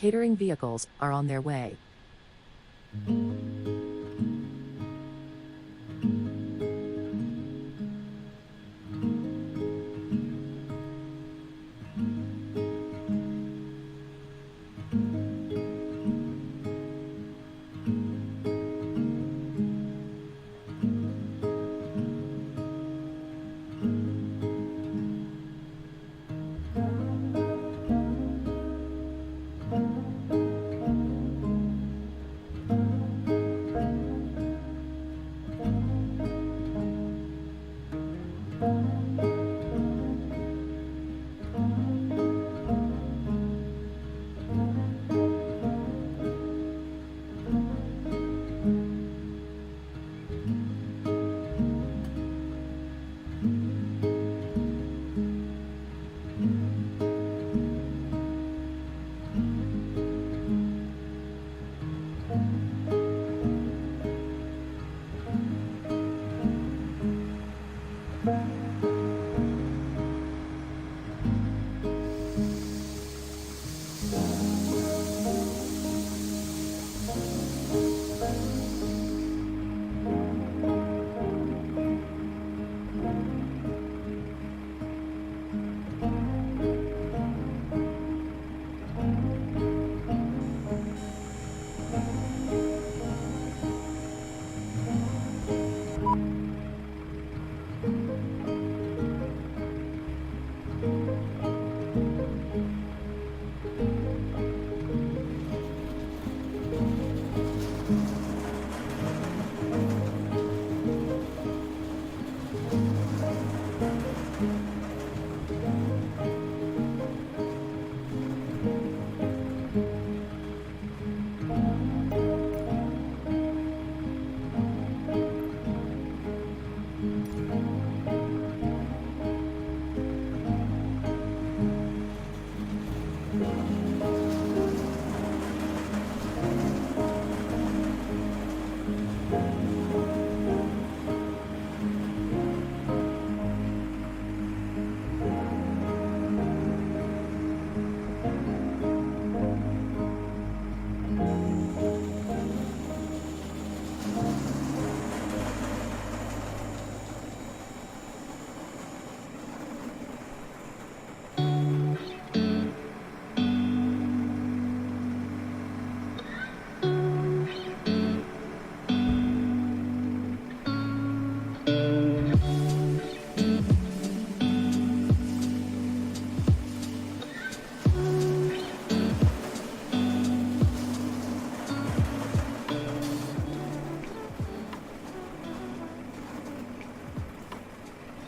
catering vehicles are on their way.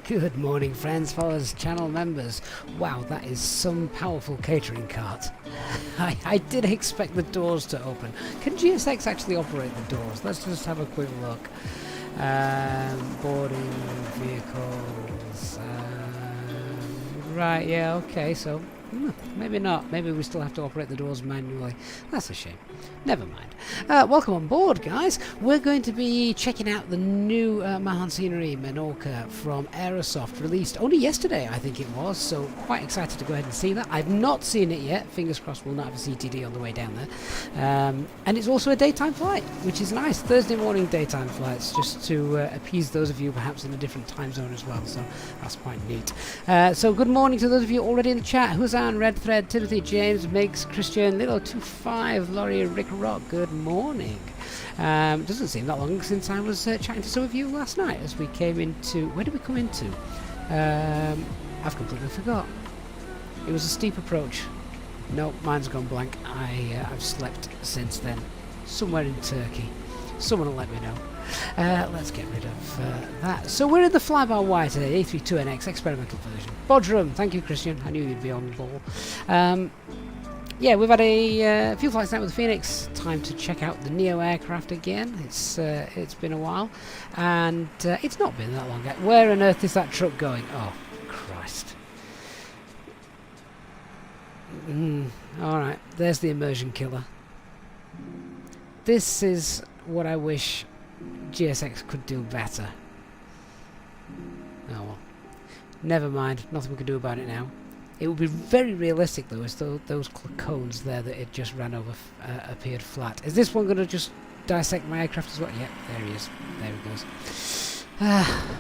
Good morning, friends, followers, channel members. Wow, that is some powerful catering cart. I did expect the doors to open. Can GSX actually operate the doors? Let's just have a quick look. Boarding vehicles. Right, yeah, okay, so maybe not. Maybe we still have to operate the doors manually. That's a shame. Never mind. Welcome on board, guys. We're going to be checking out the new Mahon scenery, Menorca, from Aerosoft, released only yesterday, I think it was, so quite excited to go ahead and see that. I've not seen it yet. Fingers crossed we'll not have a CTD on the way down there. And it's also a daytime flight, which is nice. Thursday morning daytime flights, just to appease those of you perhaps in a different time zone as well, so that's quite neat. So good morning to those of you already in the chat. Huzan, Red Thread, Timothy, James, Migs, Christian, Little25, Laurie, Rick Rock, good morning. Doesn't seem that long since I was chatting to some of you last night as we came into... Where did we come into? I've completely forgot. It was a steep approach. No, mine's gone blank. I've slept since then. Somewhere in Turkey. Someone will let me know. Let's get rid of that. So we're in the FlyByWire today, A32NX experimental version. Bodrum, thank you, Christian. I knew you'd be on the ball. Yeah, we've had a few flights now with the Phoenix. Time to check out the Neo aircraft again. It's been a while, and it's not been that long. Where on earth is that truck going? Oh, Christ! All right, there's the immersion killer. This is what I wish GSX could do better. Oh well, never mind. Nothing we can do about it now. It would be very realistic though, as though those cones there that it just ran over appeared flat. Is this one going to just dissect my aircraft as well? Yep, there he is. There he goes.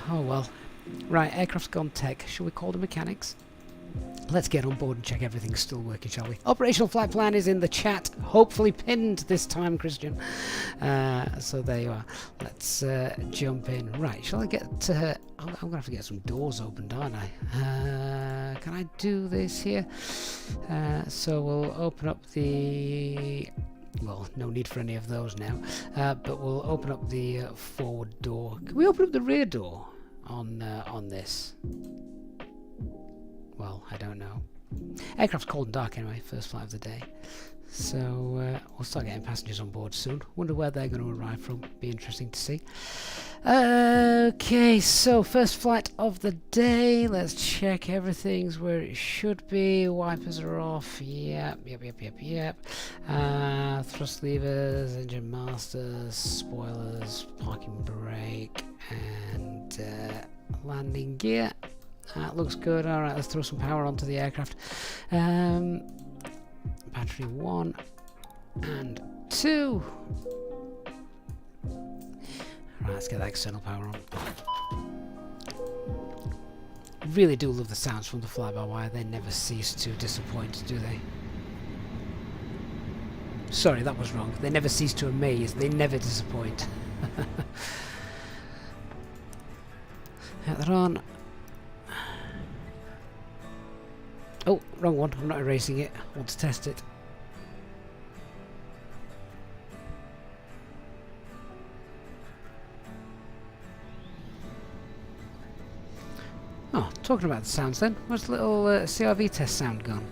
Oh well. Right, aircraft's gone tech. Shall we call the mechanics? Let's get on board and check everything's still working, shall we? Operational flight plan is in the chat. Hopefully pinned this time, Christian. So there you are. Let's jump in. Right, shall I get... I'm going to have to get some doors opened, aren't I? Can I do this here? So we'll open up the... Well, no need for any of those now. But we'll open up the forward door. Can we open up the rear door on this? Well, I don't know. Aircraft's cold and dark anyway, first flight of the day. So we'll start getting passengers on board soon. Wonder where they're going to arrive from. Be interesting to see. Okay, so first flight of the day. Let's check everything's where it should be. Wipers are off. Yep. Thrust levers, engine masters, spoilers, parking brake, and landing gear. That looks good. Alright, let's throw some power onto the aircraft. Battery 1 and 2. Right, let's get that external power on. Really do love the sounds from the fly-by-wire. They never cease to disappoint, do they? Sorry, that was wrong. They never cease to amaze. They never disappoint. Get that on. Oh, wrong one. I'm not erasing it. I want to test it. Oh, talking about the sounds then. Where's the little CRV test sound gone?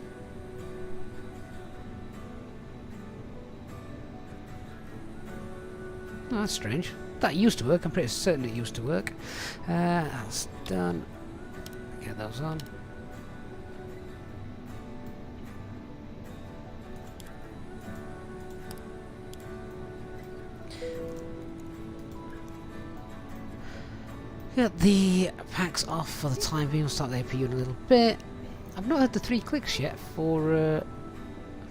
Oh, that's strange. That used to work. I'm pretty certain it used to work. That's done. Get those on. Get the packs off for the time being. We'll start the APU in a little bit. I've not had the 3 clicks yet for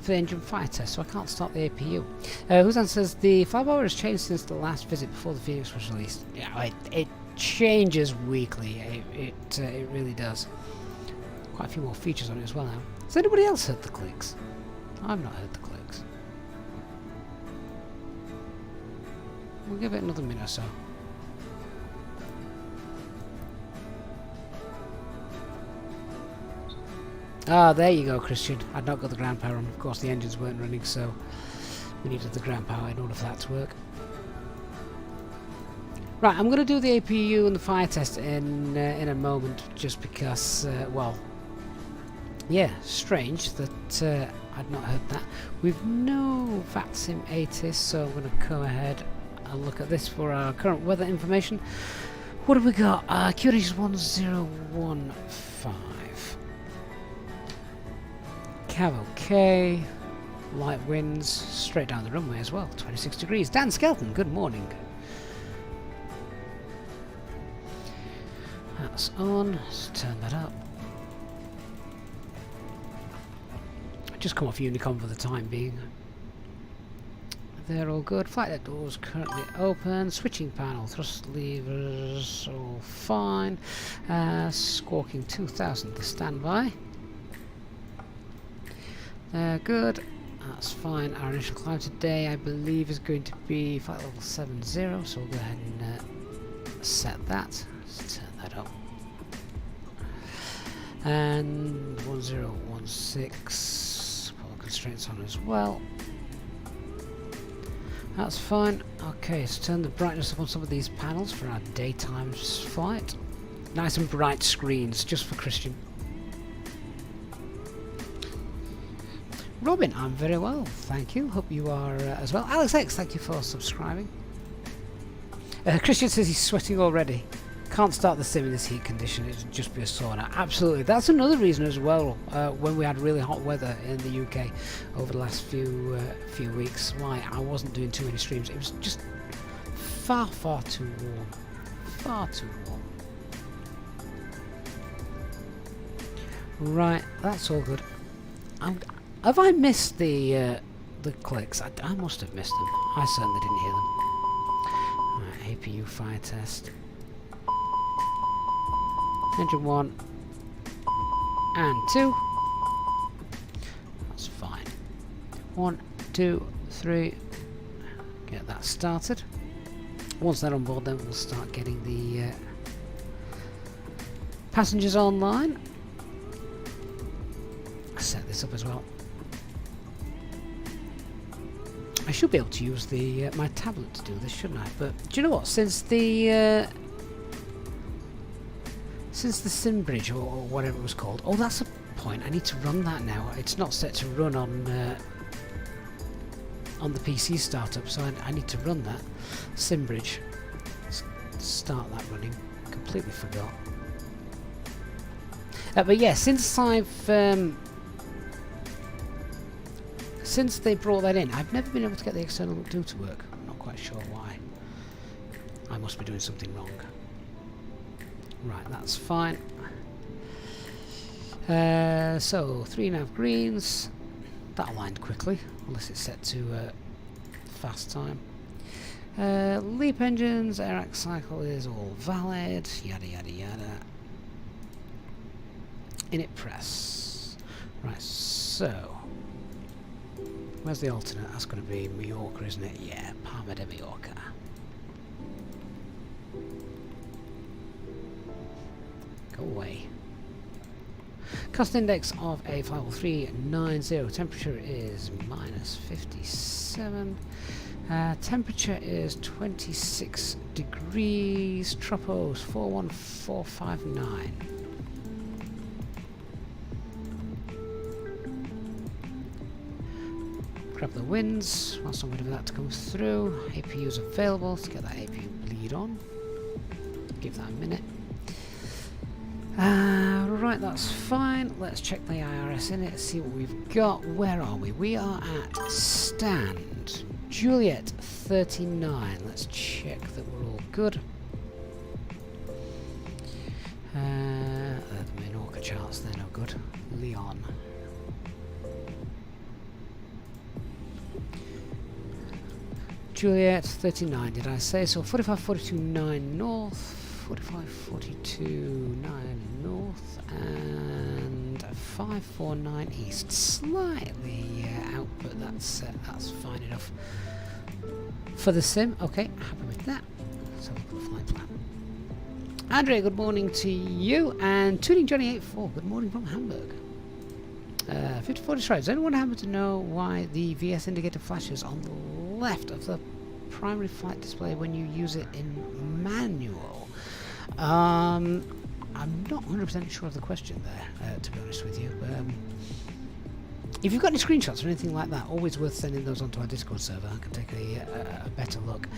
the engine fire test, so I can't start the APU. Huzan says the flyby has changed since the last visit before the Phoenix was released. Yeah, it changes weekly. It really does. Quite a few more features on it as well now. Has anybody else heard the clicks? I've not heard the clicks. We'll give it another minute or so. Ah, there you go, Christian. I'd not got the ground power on. Of course, the engines weren't running, so we needed the ground power in order for that to work. Right, I'm going to do the APU and the fire test in a moment, just because, well, yeah, strange that I'd not heard that. We've no VATSIM ATIS, so I'm going to go ahead and look at this for our current weather information. What have we got? QRH is 1015. Cav okay. Light winds straight down the runway as well. 26 degrees. Dan Skelton, good morning. That's on. Let's turn that up. Just come off Unicom for the time being. They're all good. Flight deck doors currently open. Switching panel, thrust levers, all fine. Squawking 2000 to standby. Good. That's fine. Our initial climb today, I believe, is going to be flight level 70, so we'll go ahead and set that. Let's turn that up. And 1016. Put the constraints on as well. That's fine. Okay, let's turn the brightness up on some of these panels for our daytime flight. Nice and bright screens, just for Christian. Robin, I'm very well, thank you. Hope you are as well. Alex X, thank you for subscribing. Christian says he's sweating already. Can't start the sim in this heat condition, it'd just be a sauna. Absolutely, that's another reason as well, when we had really hot weather in the UK over the last few weeks, why I wasn't doing too many streams. It was just far too warm. Far too warm. Right, that's all good. Have I missed the clicks? I must have missed them. I certainly didn't hear them. Right, APU fire test. Engine 1 and 2. That's fine. 1, 2, 3. Get that started. Once they're on board, then we'll start getting the passengers online. Set this up as well. I should be able to use the my tablet to do this, shouldn't I? But do you know what? Since the sim bridge or whatever it was called. Oh, that's a point. I need to run that now. It's not set to run on the PC startup, so I need to run that sim bridge. Start that running. Completely forgot. But yeah, since they brought that in, I've never been able to get the external look to work. I'm not quite sure why. I must be doing something wrong. Right, that's fine. So 3.5 greens. That aligned quickly, unless it's set to fast time. Leap engines, air cycle is all valid. Yada yada yada. Init press. Right, so where's the alternate? That's going to be Menorca, isn't it? Yeah, Palma de Menorca. Go away. Cost index of a 50390. Temperature is -57. Temperature is 26 degrees. Tropos 41459. Grab the winds whilst I'm waiting for that to come through. APU is available. Let's get that APU bleed on. Give that a minute. Right, that's fine. Let's check the IRS in it, see what we've got. Where are we? We are at stand Juliet 39. Let's check that we're all good. The Menorca charts, they're no good. Lyon. Juliet 39, did I say? So 4542.9 north. 4542.9 north and 549 east. Slightly out, but that's fine enough for the sim. Okay, happy with that. Let's have a look at the flight plan. Andrea, good morning to you, and Tuning Johnny 84. Good morning from Hamburg. 54 destroyed. Does anyone happen to know why the VS indicator flashes on the left of the primary flight display when you use it in manual? I'm not 100% sure of the question there, to be honest with you. If you've got any screenshots or anything like that, always worth sending those onto our Discord server. I can take a better look.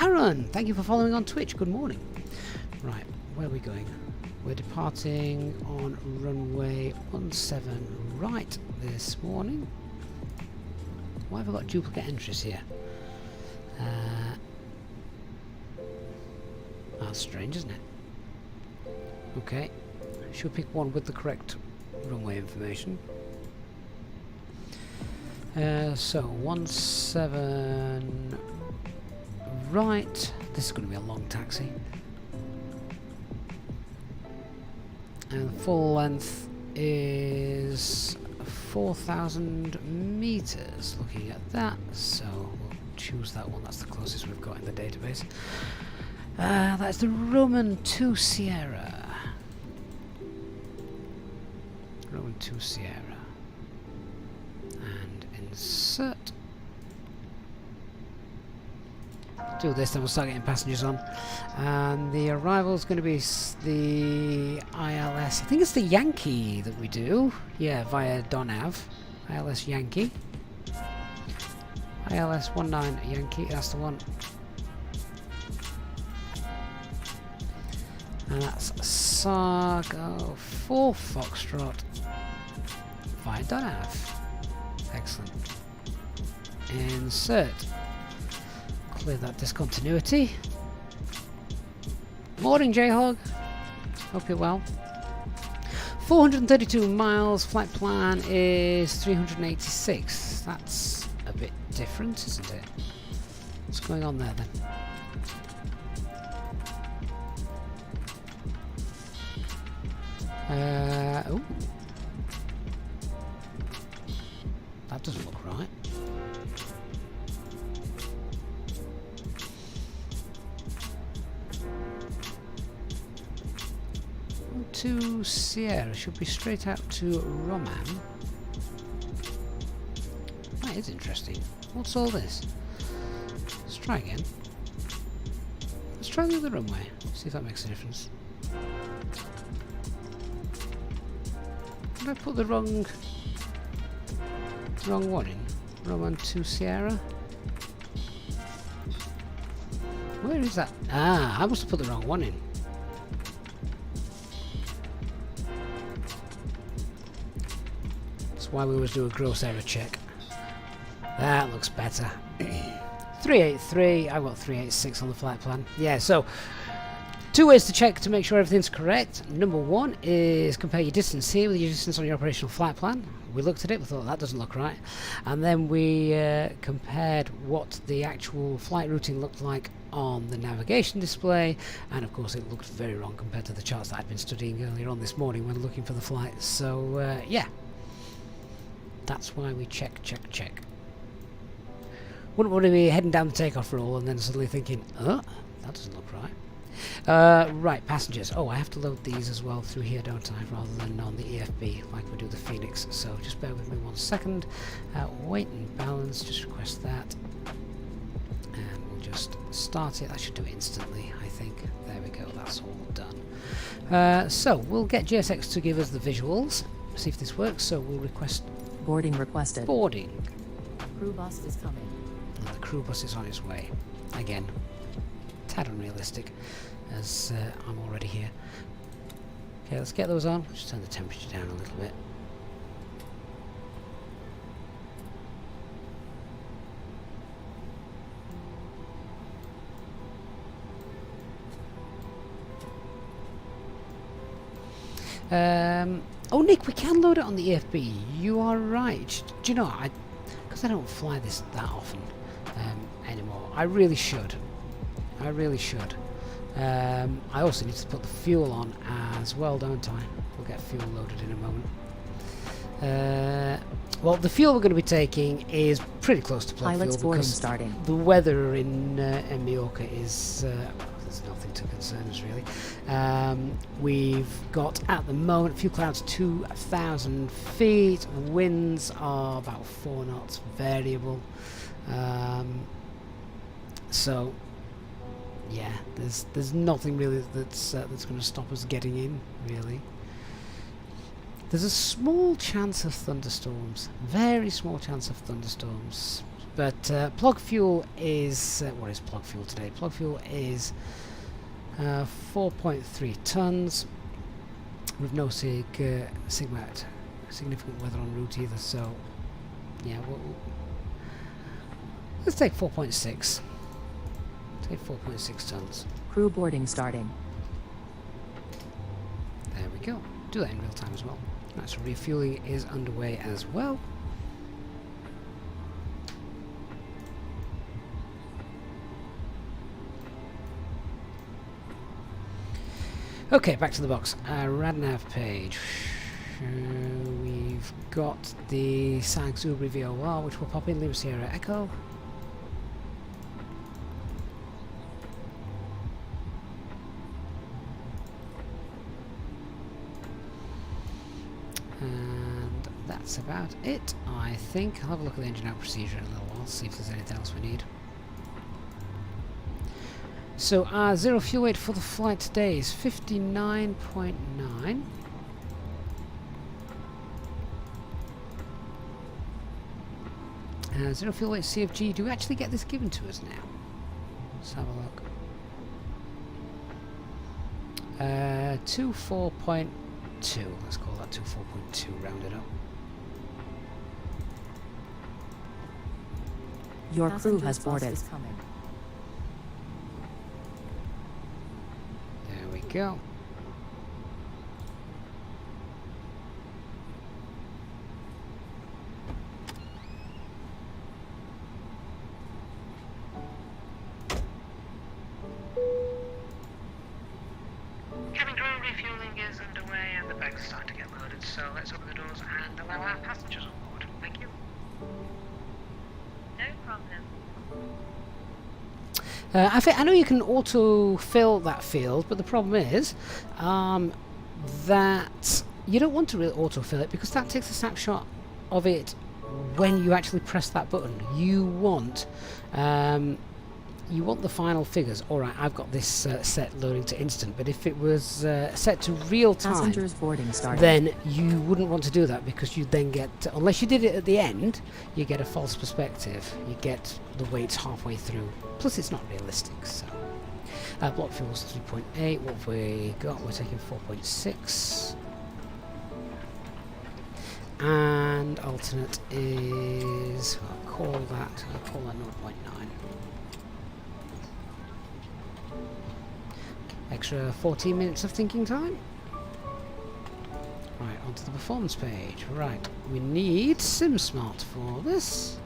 Aaron, thank you for following on Twitch. Good morning. Right, where are we going? We're departing on runway 17 right this morning. Why have I got duplicate entries here? That's strange, isn't it? Okay, should pick one with the correct runway information. So 17 right. This is going to be a long taxi. And the full length is 4,000 meters. Looking at that, so we'll choose that one. That's the closest we've got in the database. That's the Roman 2 Sierra. Roman 2 Sierra. And insert. Do this, then we'll start getting passengers on. And the arrival is going to be the ILS. I think it's the Yankee that we do. Yeah, via Donav. ILS Yankee. ILS 19 Yankee, that's the one. And that's Sargo 4 Foxtrot via Donav. Excellent. Insert. Clear that discontinuity. Morning, J-Hog. Hope you're well. 432 miles, flight plan is 386. That's a bit different, isn't it? What's going on there then? Oh. That doesn't look right. To Sierra should be straight out to Roman. That is interesting. What's all this? Let's try again. Let's try the other runway. See if that makes a difference. Did I put the wrong one in? Roman to Sierra? Where is that? Ah, I must have put the wrong one in. That's why we always do a gross error check. That looks better. 383, I've got 386 on the flight plan. Yeah, so two ways to check to make sure everything's correct. Number one is compare your distance here with your distance on your operational flight plan. We looked at it, we thought that doesn't look right. And then we compared what the actual flight routing looked like on the navigation display. And of course it looked very wrong compared to the charts that I'd been studying earlier on this morning when looking for the flight. So yeah, that's why we check. Wouldn't want to be heading down the takeoff roll and then suddenly thinking, oh, that doesn't look right. Right, passengers. Oh, I have to load these as well through here, don't I, rather than on the EFB like we do the Phoenix. So just bear with me 1 second. Weight and balance, just request that. And we'll just start it. That should do it instantly, I think. There we go, that's all done. So we'll get GSX to give us the visuals, see if this works. So we'll request Boarding requested. boarding. Crew bus is coming. And the crew bus is on its way. Again, tad unrealistic, as I'm already here. Okay, let's get those on. Just turn the temperature down a little bit. Oh, Nick, we can load it on the EFB. You are right. Do you know, because I don't fly this that often anymore. I really should. I also need to put the fuel on as well, don't I? We'll get fuel loaded in a moment. Well, the fuel we're going to be taking is pretty close to plug Pilot's fuel boarding because starting. the weather in Menorca is there's nothing to concern us really. We've got at the moment a few clouds, 2,000 feet. Winds are about 4 knots, variable. So yeah, there's nothing really that's going to stop us getting in, really. There's a small chance of thunderstorms, very small chance of thunderstorms, but plug fuel is what is plug fuel today? Plug fuel is 4.3 tons with no significant weather en route either. So yeah, let's take 4.6. Take 4.6 tons. Crew boarding starting. There we go. Do that in real time as well. Right, so refueling is underway as well. Okay, back to the box. RadNav page. We've got the SAG Zubri VOR, which will pop in Lima Sierra Echo. And that's about it, I think. I'll have a look at the engine out procedure in a little while, see if there's anything else we need. So our zero fuel weight for the flight today is 59.9. Zero fuel weight CFG, do we actually get this given to us now? Let's have a look. 24.2, let's call that 24.2 rounded up. Your crew has boarded. There we go. refueling is underway and the bags are starting to get loaded, so let's open the doors and allow our passengers on board. Thank you. No problem. I know you can auto-fill that field, but the problem is that you don't want to really auto-fill it because that takes a snapshot of it when you actually press that button. You want the final figures. Alright, I've got this set loading to instant, but if it was set to real time, Passengers boarding starting. then you wouldn't want to do that because you then get, unless you did it at the end, you get a false perspective. You get the weights halfway through. Plus it's not realistic, so. Block fuel's 3.8, what have we got? We're taking 4.6. And alternate is, I'll call that 0.9. Extra 14 minutes of thinking time. Right, onto the performance page. Right, we need SimSmart for this.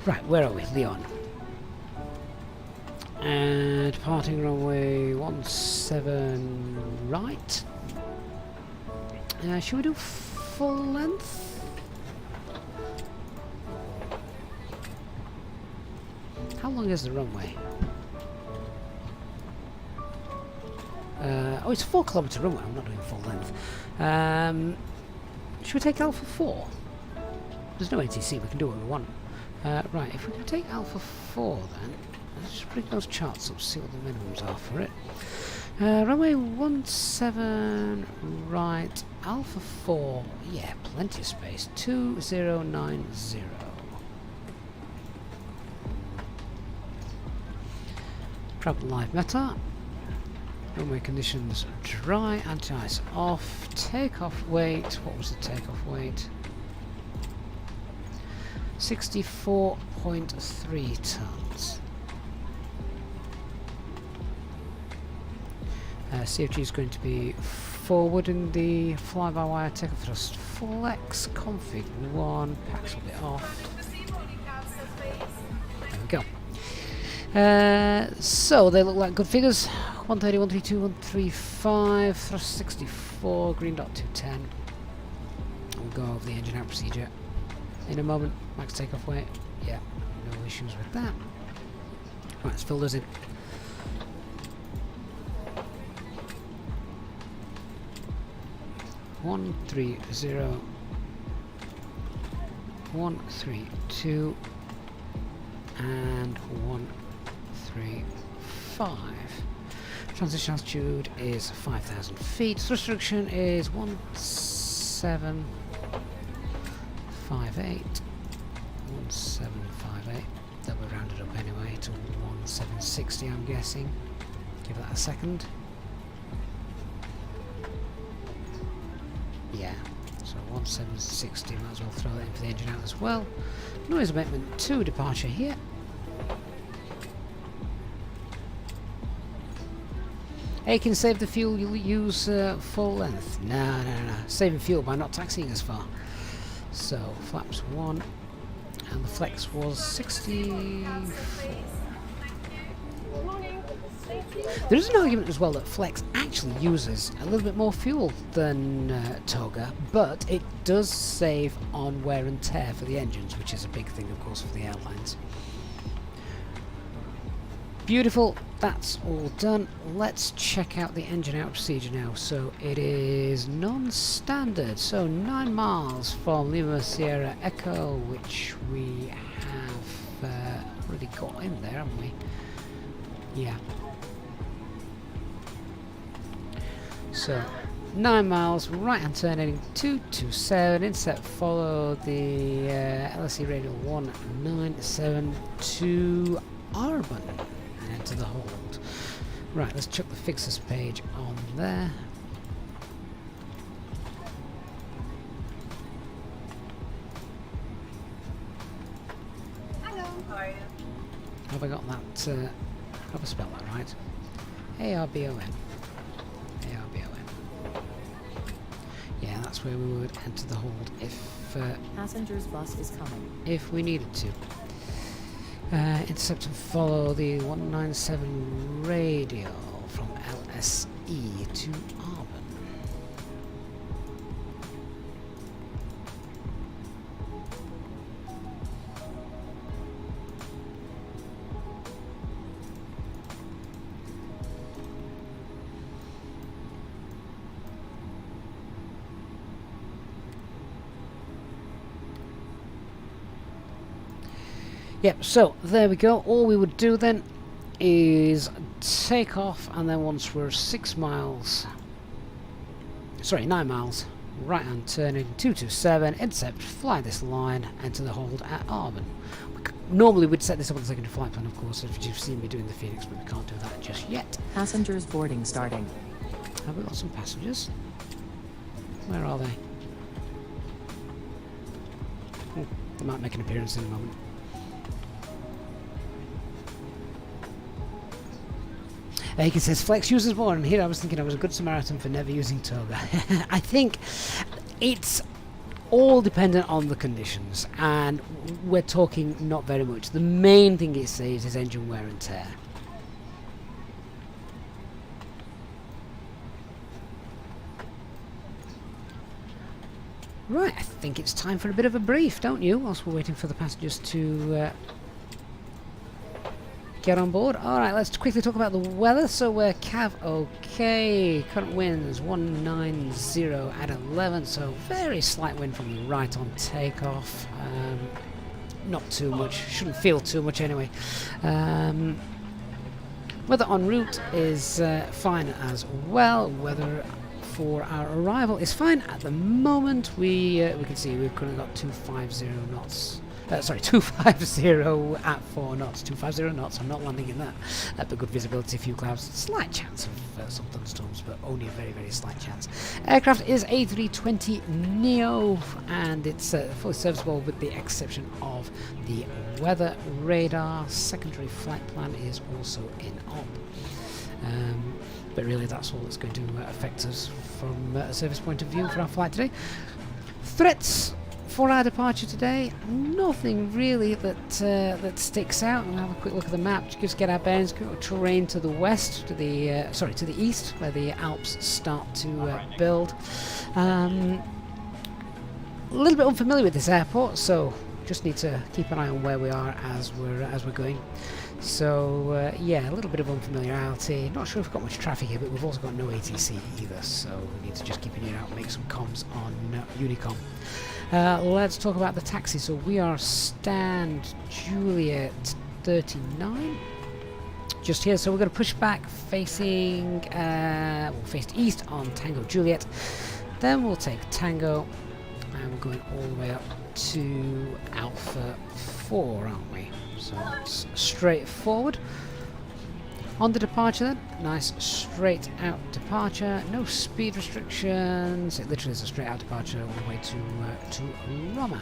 Right, where are we? Lyon. And departing runway 17 right. Should we do full length? How long is the runway? Oh, it's a 4-kilometre runway. I'm not doing full length. Should we take Alpha 4? There's no ATC. We can do what we want. Right, if we can take Alpha 4 then, let's just bring those charts up, see what the minimums are for it. Runway 17 right, Alpha 4, yeah, plenty of space, 2090. Travel live meta. Runway conditions dry, anti-ice off, takeoff weight, what was the takeoff weight? 64.3 tons. CFG is going to be forward in the fly-by-wire takeoff thrust flex config 1, packs will be off. There we go. So they look like good figures. 130, 132, 135, thrust 64, green dot 210. We'll go over the engine out procedure in a moment. Max takeoff weight, yeah, no issues with that. Right, let's fill those in. One, 3, 0, 1, 3, 2, and 1, 3, 5. Transition altitude is 5,000 feet. Thrust reduction is 1758. 1758. That will round it up anyway to 1760, I'm guessing. Give that a second. Yeah, so 1760, might as well throw that in for the engine out as well. Noise abatement to departure here. Hey, can save the fuel, you'll use full length. No. Saving fuel by not taxiing as far. So, flaps 1, and the flex was 64. There is an argument as well that Flex actually uses a little bit more fuel than Toga, but it does save on wear and tear for the engines, which is a big thing, of course, for the airlines. Beautiful, that's all done. Let's check out the engine out procedure now. So it is non-standard, so 9 miles from Lima Sierra Echo, which we have already got in there, haven't we? Yeah. So 9 miles, right hand turn heading 227, inset follow the LSE radial 197 to Arbon and enter the hold. Right, let's chuck the fixes page on there. Hello, how are you? Have I got that? Have I spelled that right? ARBON. ARBON. Yeah, that's where we would enter the hold Passenger's bus is coming. if we needed to. Intercept and follow the 197 radio from LSE to Arben. Yep, so there we go. All we would do then is take off, and then once we're 9 miles, right hand turning, 227, intercept, fly this line, enter the hold at Arben. Normally we'd set this up on the secondary flight plan, of course, if you've seen me doing the Phoenix, but we can't do that just yet. Passengers boarding starting. Have we got some passengers? Where are they? Oh, they might make an appearance in a moment. Aiken says, Flex uses more, and here I was thinking I was a good Samaritan for never using toga. I think it's all dependent on the conditions, and we're talking not very much. The main thing it saves is engine wear and tear. Right, I think it's time for a bit of a brief, don't you? Whilst we're waiting for the passengers to get on board. Alright, let's quickly talk about the weather. So we're Cav okay. Current winds 190 at 11, so very slight wind from the right on takeoff. Not too much, shouldn't feel too much anyway. Weather en route is fine as well. Weather for our arrival is fine at the moment. We can see we've currently got 250 knots. 250 at 4 knots. 250 knots. I'm not landing in that. But good visibility, few clouds. Slight chance of some thunderstorms, but only a very, very slight chance. Aircraft is A32NX, and it's fully serviceable with the exception of the weather radar. Secondary flight plan is also in op. But really, that's all that's going to affect us from a service point of view for our flight today. Threats for our departure today, nothing really that sticks out. We'll have a quick look at the map, just get our bearings. Terrain to the west, to the east, where the Alps start to build. A little bit unfamiliar with this airport, so just need to keep an eye on where we are as we're going. So yeah, a little bit of unfamiliarity. Not sure if we've got much traffic here, but we've also got no ATC either, so we need to just keep an ear out and make some comms on Unicom. Let's talk about the taxi. So we are stand Juliet 39 just here, so we're going to push back facing faced east on Tango Juliet, then we'll take Tango and we're going all the way up to Alpha 4, aren't we? So it's straightforward. On the departure then, nice straight out departure, no speed restrictions, it literally is a straight out departure all the way to Roma.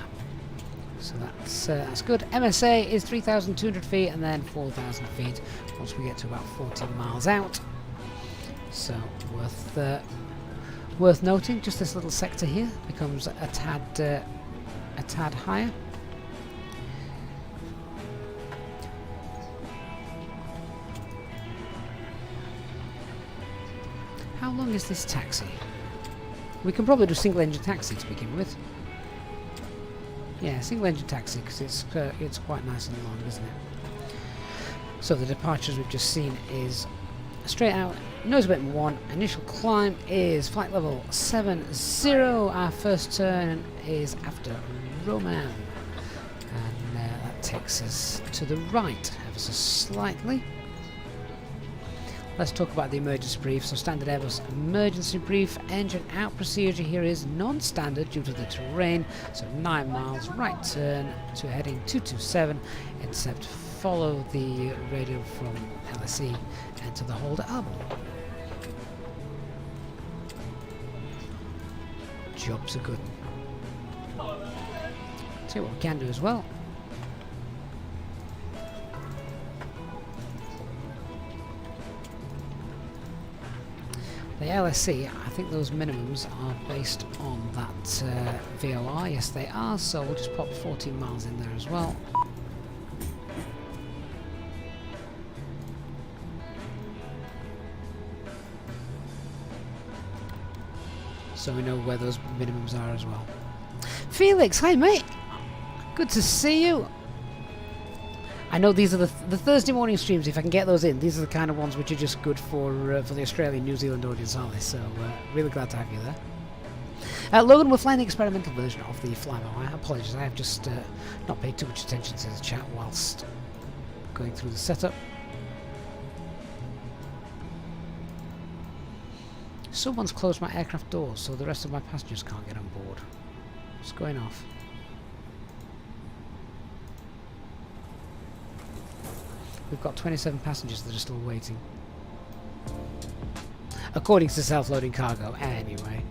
So that's good. MSA is 3,200 feet and then 4,000 feet once we get to about 14 miles out. So worth noting, just this little sector here becomes a tad higher. How long is this taxi? We can probably do single engine taxi to begin with. Yeah, single engine taxi, because it's quite nice and long, isn't it? So the departures we've just seen is straight out, nose abatement 1, initial climb is flight level 70, our first turn is after Roman, and that takes us to the right ever so slightly. Let's talk about the emergency brief. So standard Airbus emergency brief. Engine out procedure here is non-standard due to the terrain. So 9 miles, right turn to heading 227. Intercept, follow the radio from LSE, enter the hold at Alben. Job's a good one. See what we can do as well. the LSC, I think those minimums are based on that VOR. Yes, they are. So we'll just pop 14 miles in there as well. So we know where those minimums are as well. Felix, hi mate! Good to see you! I know these are the Thursday morning streams, if I can get those in. These are the kind of ones which are just good for the Australian, New Zealand audience, aren't they? So really glad to have you there. Logan, we're flying the experimental version of the FlyByWire. Apologies, I have just not paid too much attention to the chat whilst going through the setup. Someone's closed my aircraft doors, so the rest of my passengers can't get on board. What's going off? We've got 27 passengers that are still waiting. According to self-loading cargo, anyway.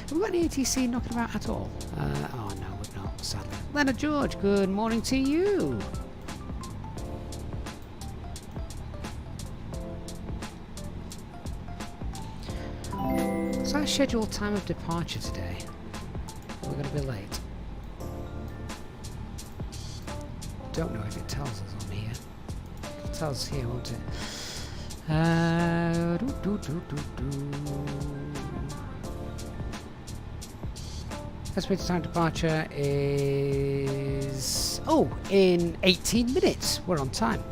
Have we got any ATC knocking about at all? Oh no, we've not, sadly. Leonard George, good morning to you! What's our scheduled time of departure today? We're going to be late. Don't know if it tells us on here. It'll tell us here, won't it? Estimated time of departure is... oh, in 18 minutes. We're on time.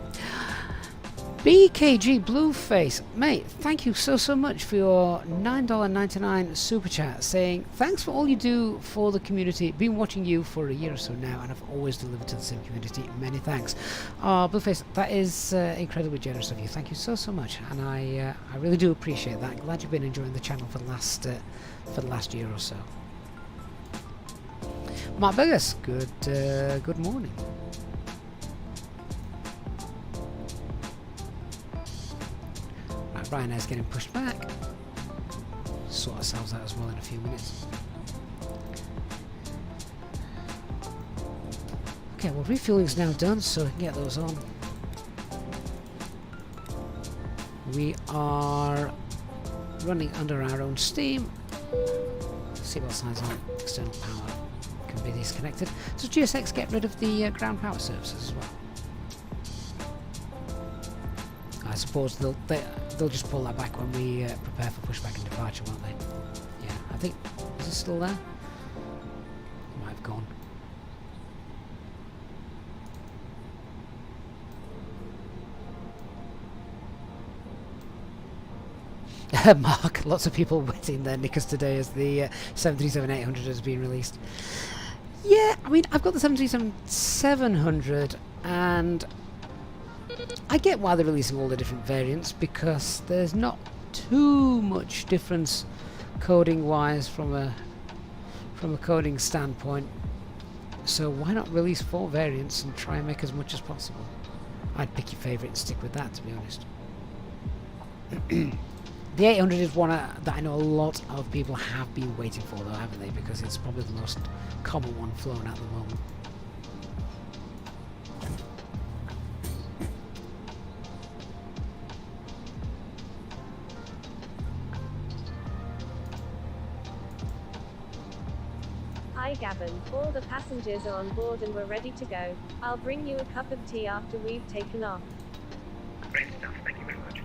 BKG Blueface, mate, thank you so much for your $9.99 super chat, saying thanks for all you do for the community. Been watching you for a year or so now, and I've always delivered to the same community. Many thanks. Blueface, that is incredibly generous of you. Thank you so much, and I really do appreciate that. Glad you've been enjoying the channel for the last year or so. Mark Burgess, good morning. Ryanair's getting pushed back. Sort ourselves out as well in a few minutes. Okay, well, refueling's now done, so we can get those on. We are running under our own steam. Seatbelt signs on. External power can be disconnected. Does GSX get rid of the ground power services as well? I suppose they'll just pull that back when we prepare for pushback and departure, won't they? Yeah, I think... is it still there? It might have gone. Mark, lots of people waiting their knickers today as the 737-800 has been released. Yeah, I mean, I've got the 737-700 and... I get why they're releasing all the different variants, because there's not too much difference coding wise from a coding standpoint, so why not release 4 variants and try and make as much as possible? I'd pick your favourite and stick with that, to be honest. The 800 is one that I know a lot of people have been waiting for though, haven't they, because it's probably the most common one flown at the moment. Hi Gavin, all the passengers are on board and we're ready to go. I'll bring you a cup of tea after we've taken off. Great stuff, thank you very much.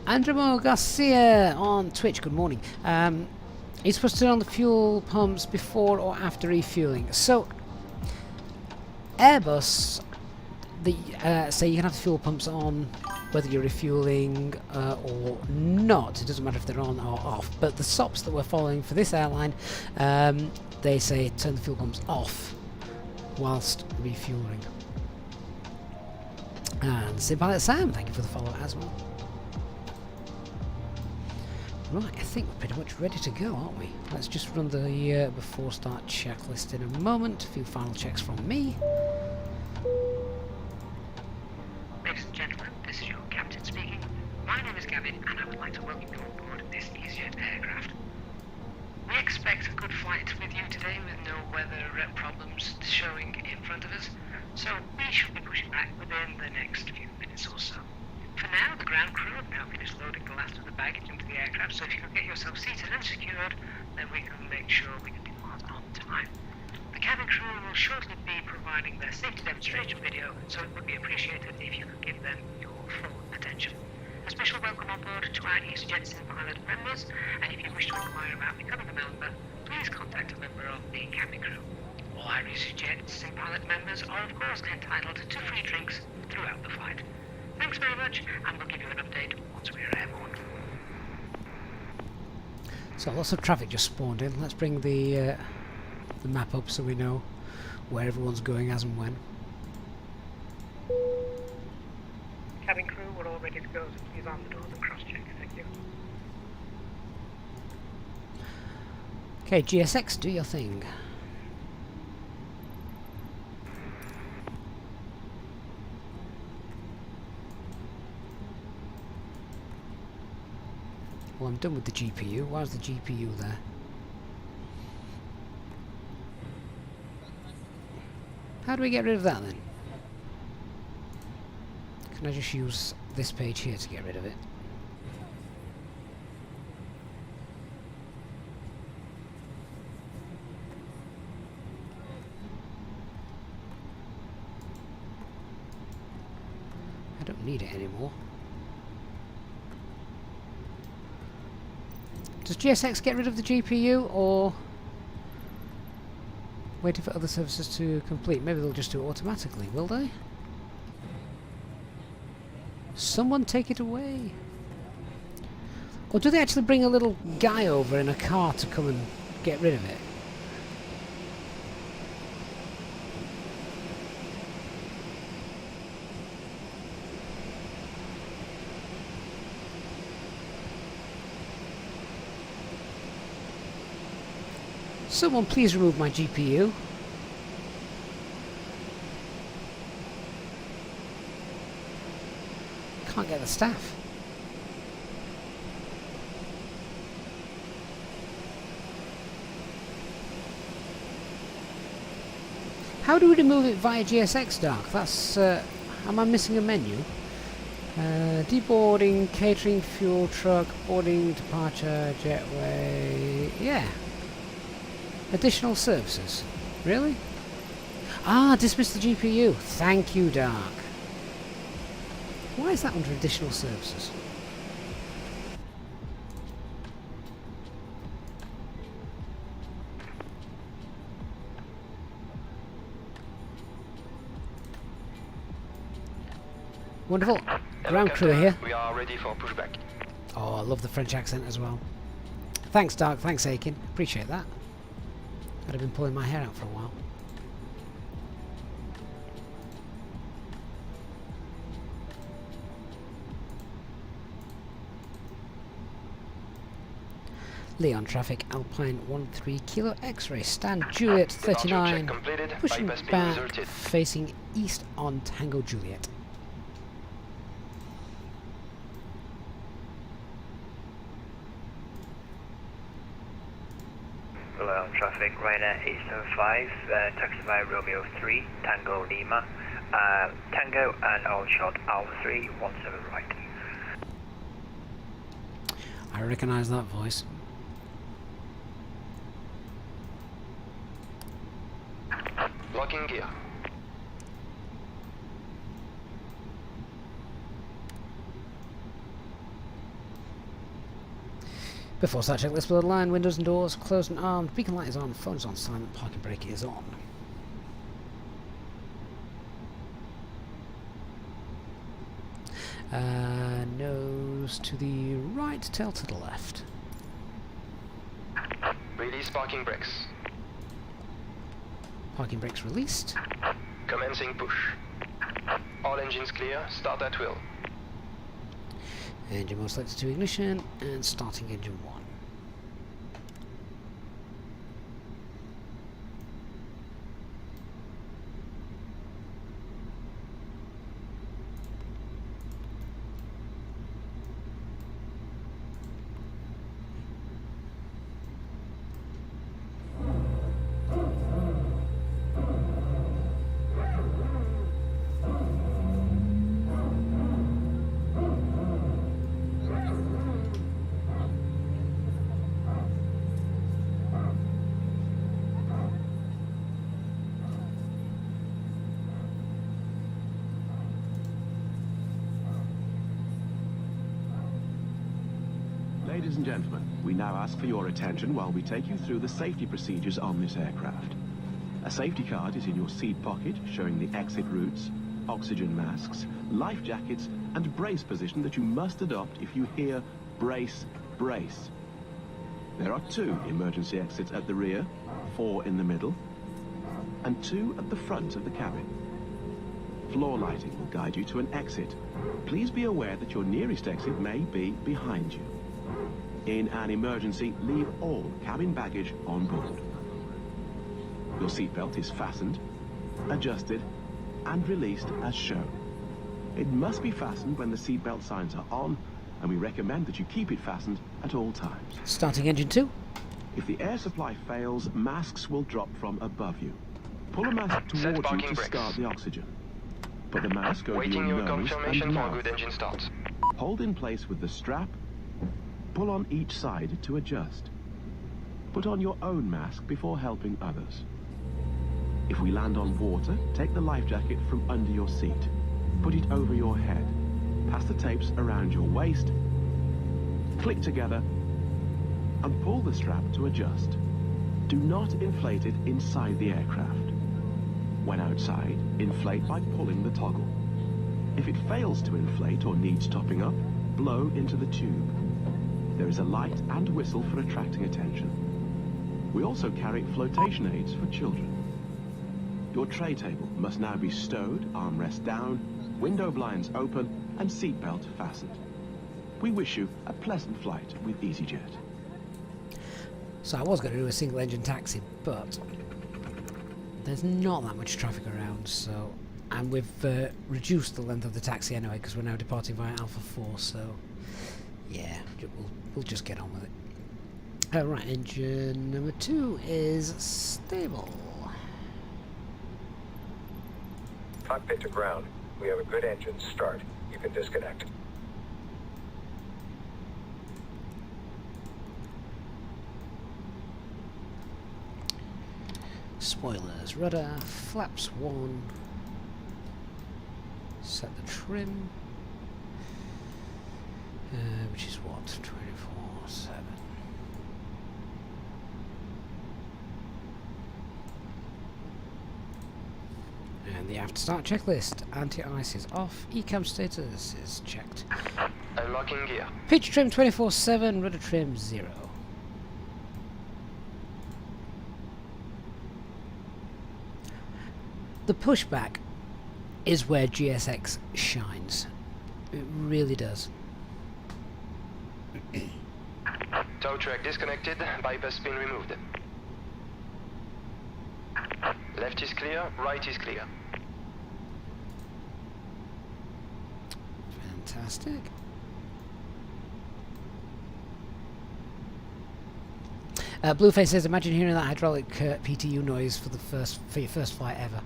Andremo Garcia on Twitch, good morning. You're supposed to turn on the fuel pumps before or after refueling. So, Airbus, say you can have the fuel pumps on whether you're refueling or not. It doesn't matter if they're on or off. But the SOPs that we're following for this airline, they say turn the fuel pumps off whilst refueling. And Simpilot Sam, thank you for the follow as well. Right, I think we're pretty much ready to go, aren't we? Let's just run the before start checklist in a moment. A few final checks from me. Ladies and gentlemen, this is your captain speaking. My name is Gavin, and I would like to welcome you on board this EasyJet aircraft. We expect a good flight with you today with no weather problems showing in front of us. so we should be pushing back within the next few minutes or so. For now, the ground crew have now finished loading the last of the baggage into the aircraft, so if you can get yourself seated and secured, then we can make sure we can depart on time. The cabin crew will shortly be providing their safety demonstration video, so it would be appreciated if you could give them your full attention. A special welcome on board to our EasyJet Sim pilot members, and if you wish to inquire about becoming a member, please contact a member of the cabin crew. All our EasyJet Sim pilot members are of course entitled to free drinks throughout the flight. Thanks very much, and we'll give you an update once we're airborne. So lots of traffic just spawned in. Let's bring the map up so we know where everyone's going as and when. Cabin crew, we're all ready to go, so please arm the doors and cross-check. Thank you. Okay, GSX, do your thing. Well, I'm done with the GPU. Why's the GPU there? How do we get rid of that then? Can I just use this page here to get rid of it? I don't need it anymore. Does GSX get rid of the GPU, or waiting for other services to complete? Maybe they'll just do it automatically, will they? Someone take it away. Or do they actually bring a little guy over in a car to come and get rid of it? Someone please remove my GPU. Can't get the staff. How do we remove it via GSX, Dark? That's... am I missing a menu? Deboarding, catering, fuel truck, boarding, departure, jetway... Yeah. Additional services. Really? Ah, dismiss the GPU. Thank you, Dark. Why is that under additional services? Wonderful. Ground crew here. We are ready for pushback. Oh, I love the French accent as well. Thanks, Dark. Thanks, Aiken. Appreciate that. I'd have been pulling my hair out for a while. Lyon traffic, Alpine 13 Kilo X-ray, stand Juliet 39, pushing back, facing east on Tango Juliet. Lyon traffic, Ryanair 875, taxi via Romeo 3, Tango Lima, Tango and all shot Alpha 3, 17 right. I recognise that voice. Locking gear. Before start checklist below the line, windows and doors closed and armed, beacon light is on, phone is on silent, parking brake is on. Nose to the right, tail to the left. Release parking brakes. Parking brakes released. Commencing push. All engines clear, start at will. Engine mode selected to ignition and starting engine 1. Ladies and gentlemen, we now ask for your attention while we take you through the safety procedures on this aircraft. A safety card is in your seat pocket showing the exit routes, oxygen masks, life jackets and brace position that you must adopt if you hear brace, brace. There are 2 emergency exits at the rear, 4 in the middle, and 2 at the front of the cabin. Floor lighting will guide you to an exit. Please be aware that your nearest exit may be behind you. In an emergency, leave all cabin baggage on board. Your seatbelt is fastened, adjusted, and released as shown. It must be fastened when the seatbelt signs are on, and we recommend that you keep it fastened at all times. Starting engine 2. If the air supply fails, masks will drop from above you. Pull a mask Set towards you parking to brakes. start the oxygen. Put the mask over Waiting your your nose confirmation and for a mouth. good engine start. Hold in place with the strap. Pull on each side to adjust. Put on your own mask before helping others. If we land on water, take the life jacket from under your seat. Put it over your head. Pass the tapes around your waist. Click together and pull the strap to adjust. Do not inflate it inside the aircraft. When outside, inflate by pulling the toggle. If it fails to inflate or needs topping up, blow into the tube. There is a light and whistle for attracting attention. We also carry flotation aids for children. Your tray table must now be stowed, armrest down, window blinds open, and seatbelt fastened. We wish you a pleasant flight with EasyJet. So I was going to do a single engine taxi, but there's not that much traffic around, so... And we've reduced the length of the taxi anyway, because we're now departing via Alpha 4, so... Yeah, we'll just get on with it. Right, engine number 2 is stable. Cockpit to ground. We have a good engine start. You can disconnect. Spoilers, rudder, flaps 1. Set the trim. Which is what? 24/7. And the after start checklist. Anti-ice is off. ECAM status is checked. Unlocking gear. Pitch trim 24/7. Rudder trim 0. The pushback is where GSX shines. It really does. Tow track disconnected, bypass pin removed. Left is clear, right is clear. Fantastic. Blueface says, imagine hearing that hydraulic PTU noise for your first flight ever.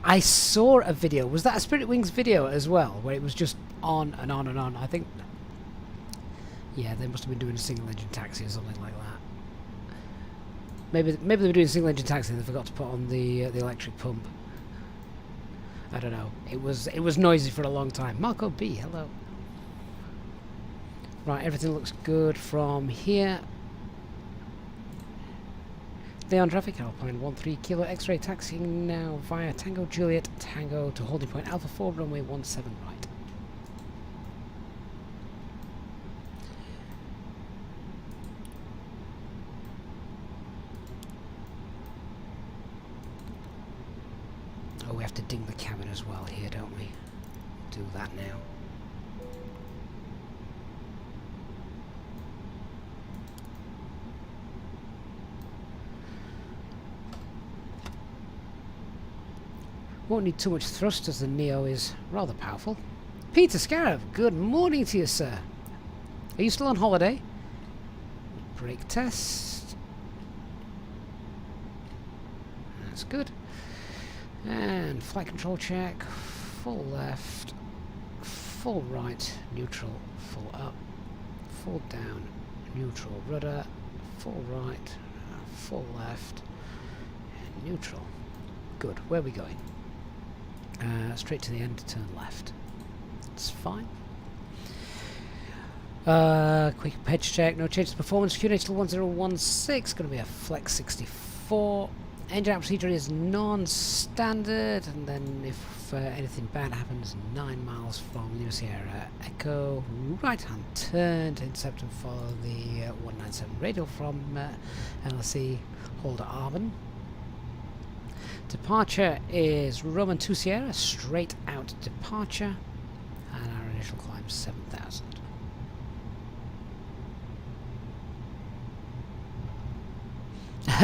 I saw a video. Was that a Spirit Wings video as well, where it was just on and on and on? I think. Yeah, they must have been doing a single engine taxi or something like that. Maybe they were doing a single engine taxi and they forgot to put on the electric pump. I don't know. It was noisy for a long time. Marco B, hello. Right, everything looks good from here. Lyon traffic, Alpine 13 Kilo X-ray taxiing now via Tango Juliet Tango to holding point Alpha 4 runway 17 right. Oh, we have to ding the cabin as well here, don't we? Do that now. Won't need too much thrust as the Neo is rather powerful. Peter Scarab, good morning to you, sir. Are you still on holiday? Brake test. That's good. And flight control check. Full left. Full right. Neutral. Full up. Full down. Neutral. Rudder. Full right. Full left. And neutral. Good. Where are we going? Straight to the end, turn left. It's fine. Quick pitch check, no change to performance. QNH till 1016, going to be a Flex 64. Engine out procedure is non-standard, and then if anything bad happens, 9 miles from Lima Sierra Echo, right-hand turn to intercept and follow the 197 radial from LSE Holder Arben. Departure is Roman 2 Sierra, straight out departure, and our initial climb 7,000.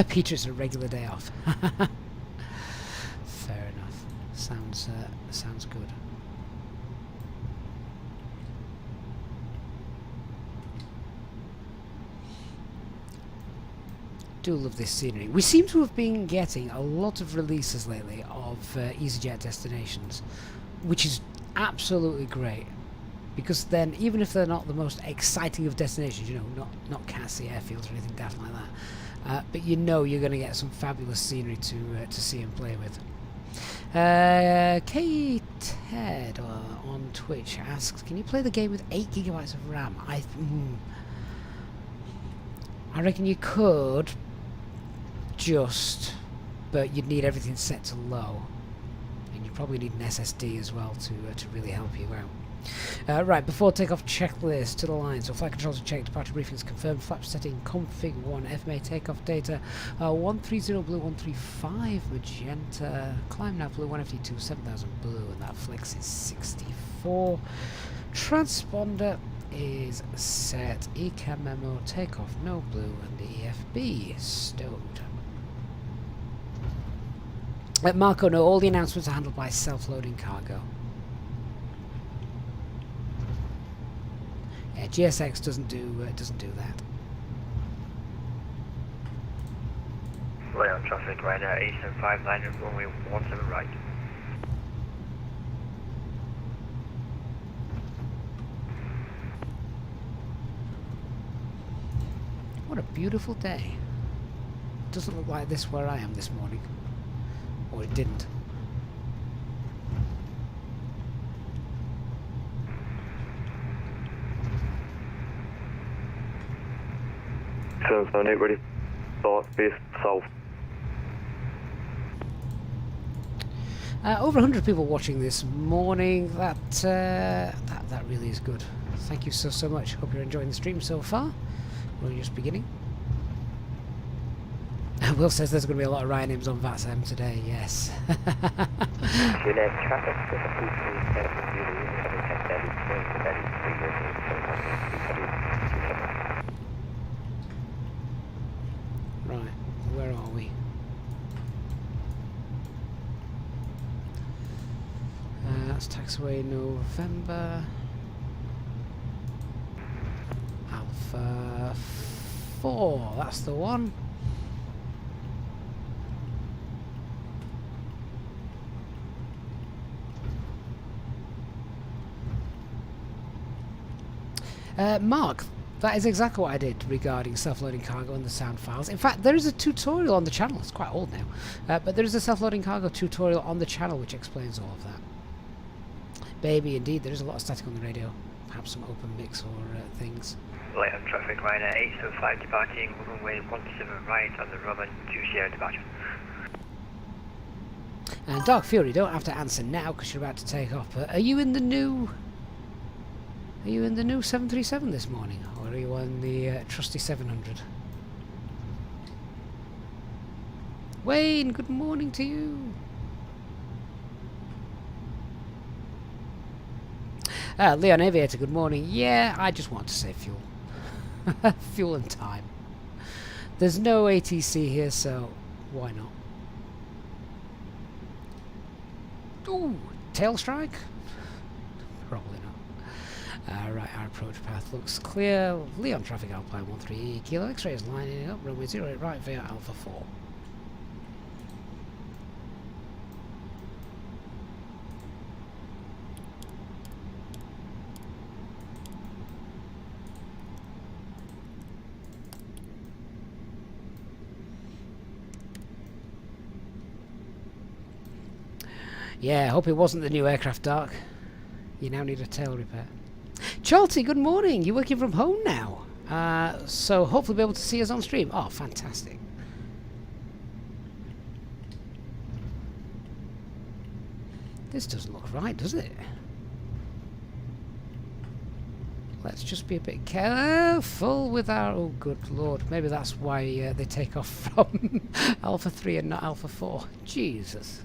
Peter's a regular day off. Fair enough. Sounds good. Do love this scenery. We seem to have been getting a lot of releases lately of EasyJet destinations, which is absolutely great. Because then, even if they're not the most exciting of destinations, you know, not Cassie airfields or anything daft like that, but you know you're going to get some fabulous scenery to see and play with. K-Ted on Twitch asks, can you play the game with 8 gigabytes of RAM? I reckon you could, but you'd need everything set to low, and you'd probably need an SSD as well to really help you out. Right, before takeoff checklist to the line. So flight controls are checked, departure briefings confirmed, flap setting config 1, FMA takeoff data 130 blue, 135 magenta, climb nav blue, 1FT2, 7000 blue, and that flex is 64. Transponder is set, ECAM memo, takeoff no blue, and the EFB stowed. Marco, no, all the announcements are handled by self-loading cargo. Yeah, GSX doesn't do that. Lyon traffic right now, 8759 and runway 17 right. What a beautiful day. Doesn't look like this where I am this morning. Or it didn't. Sound ready. Start base south. Over 100 people watching this morning. That really is good. Thank you so much. Hope you're enjoying the stream so far. We're just beginning. Will says there's going to be a lot of Ryan Imms on VATSIM today. Yes. Right, where are we? That's taxiway November. Alpha 4, that's the one. Mark, that is exactly what I did regarding self-loading cargo and the sound files. In fact, there is a tutorial on the channel. It's quite old now, but there is a self-loading cargo tutorial on the channel which explains all of that. Baby, indeed, there is a lot of static on the radio. Perhaps some open mix or things. Lyon traffic right now, 875 departing runway 17 right on the Roman 2 Sierra departure. And Dark Fury, don't have to answer now because you're about to take off. But are you in the new? Are you in the new 737 this morning, or are you on the trusty 700? Wayne, good morning to you. Leon Aviator, good morning. Yeah, I just want to say fuel. Fuel and time. There's no ATC here, so why not? Ooh, tail strike? Probably not. Right, our approach path looks clear. Lyon traffic Alpine 13 Kilo X-ray is lining up. Runway 08 right via Alpha 4. Yeah, I hope it wasn't the new aircraft, Dark. You now need a tail repair. Chalty, good morning. You're working from home now. So hopefully be able to see us on stream. Oh, fantastic. This doesn't look right, does it? Let's just be a bit careful with our... Oh, good lord. Maybe that's why they take off from Alpha 3 and not Alpha 4. Jesus.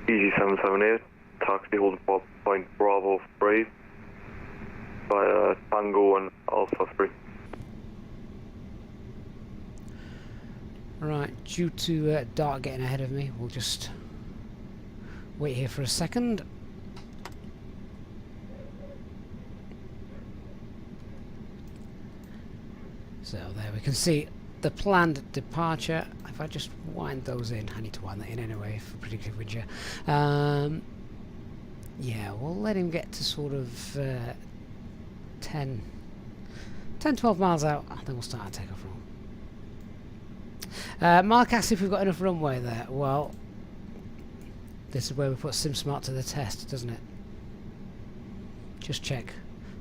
Easy 778, taxi holding point Bravo 3 by Tango and Alpha 3. Right, due to Dart getting ahead of me, we'll just wait here for a second. So there we can see the planned departure. If I just wind those in, I need to wind that in anyway for predictive wind shear. Yeah, we'll let him get to sort of 10, 12 miles out, and then we'll start our takeoff run. Mark asks if we've got enough runway there. Well, this is where we put SimSmart to the test, doesn't it? Just check.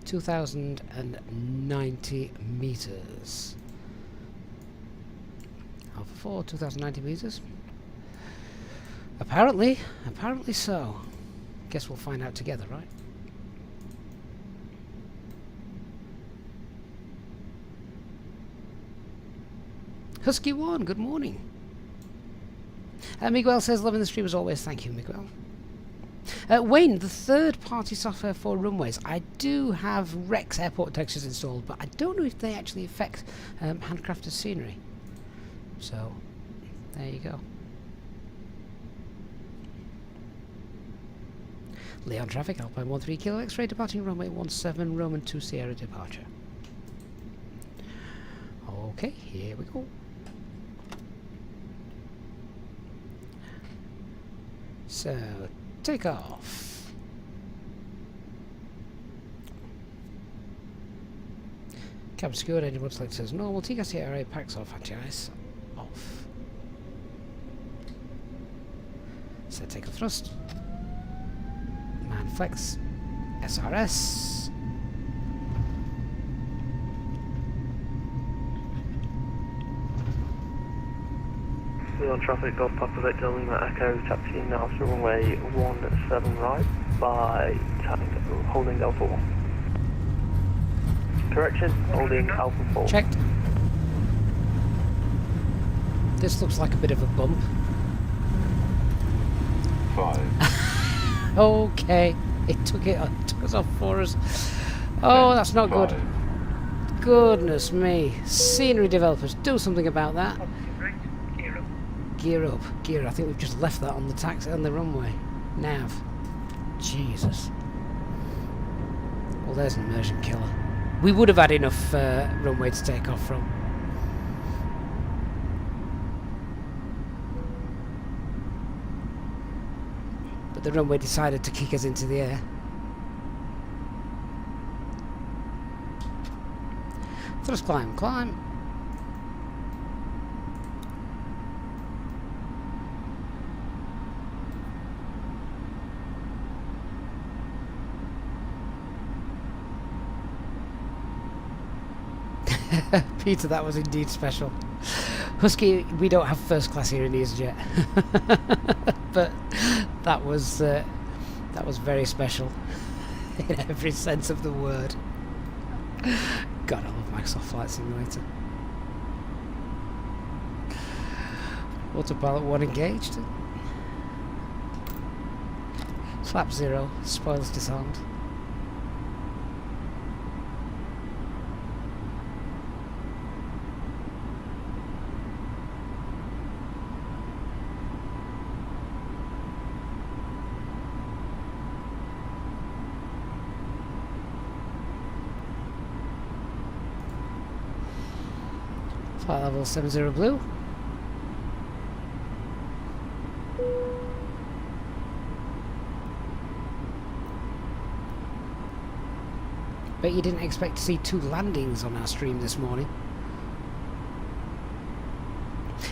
2,090 meters. Alpha 4, 2,090 meters. Apparently so. Guess we'll find out together, right? Husky1, good morning. Miguel says, loving the stream as always. Thank you, Miguel. Wayne, the third-party software for runways. I do have Rex airport textures installed, but I don't know if they actually affect handcrafted scenery. So, there you go. Lyon traffic, Alpine 13 Kilo X-ray, departing runway 17, Roman 2 Sierra departure. Okay, here we go. So, take off. Cabin secured, engine mode selected as normal, TCAS TRA packs off, anti-ice off. Set take a thrust. Man flex. SRS. On traffic, Golf Papa Victor Lima Echo, taxiing now to runway 17 right by Tango, holding Alpha 1. Correction, holding Alpha 4. Checked. This looks like a bit of a bump. 5. Okay, it took us off for us. Oh, that's not good. Goodness me. Scenery developers, do something about that. Gear up, gear. I think we've just left that on the taxi on the runway. Nav. Jesus. Well, there's an immersion killer. We would have had enough runway to take off from. But the runway decided to kick us into the air. Thrust climb, climb. Peter, that was indeed special. Husky, we don't have first class here in EasyJet, but that was very special in every sense of the word. God, I love Microsoft Flight Simulator. Autopilot 1 engaged. Flap 0, spoilers disarmed. Flight level 70 blue. Bet you didn't expect to see 2 landings on our stream this morning.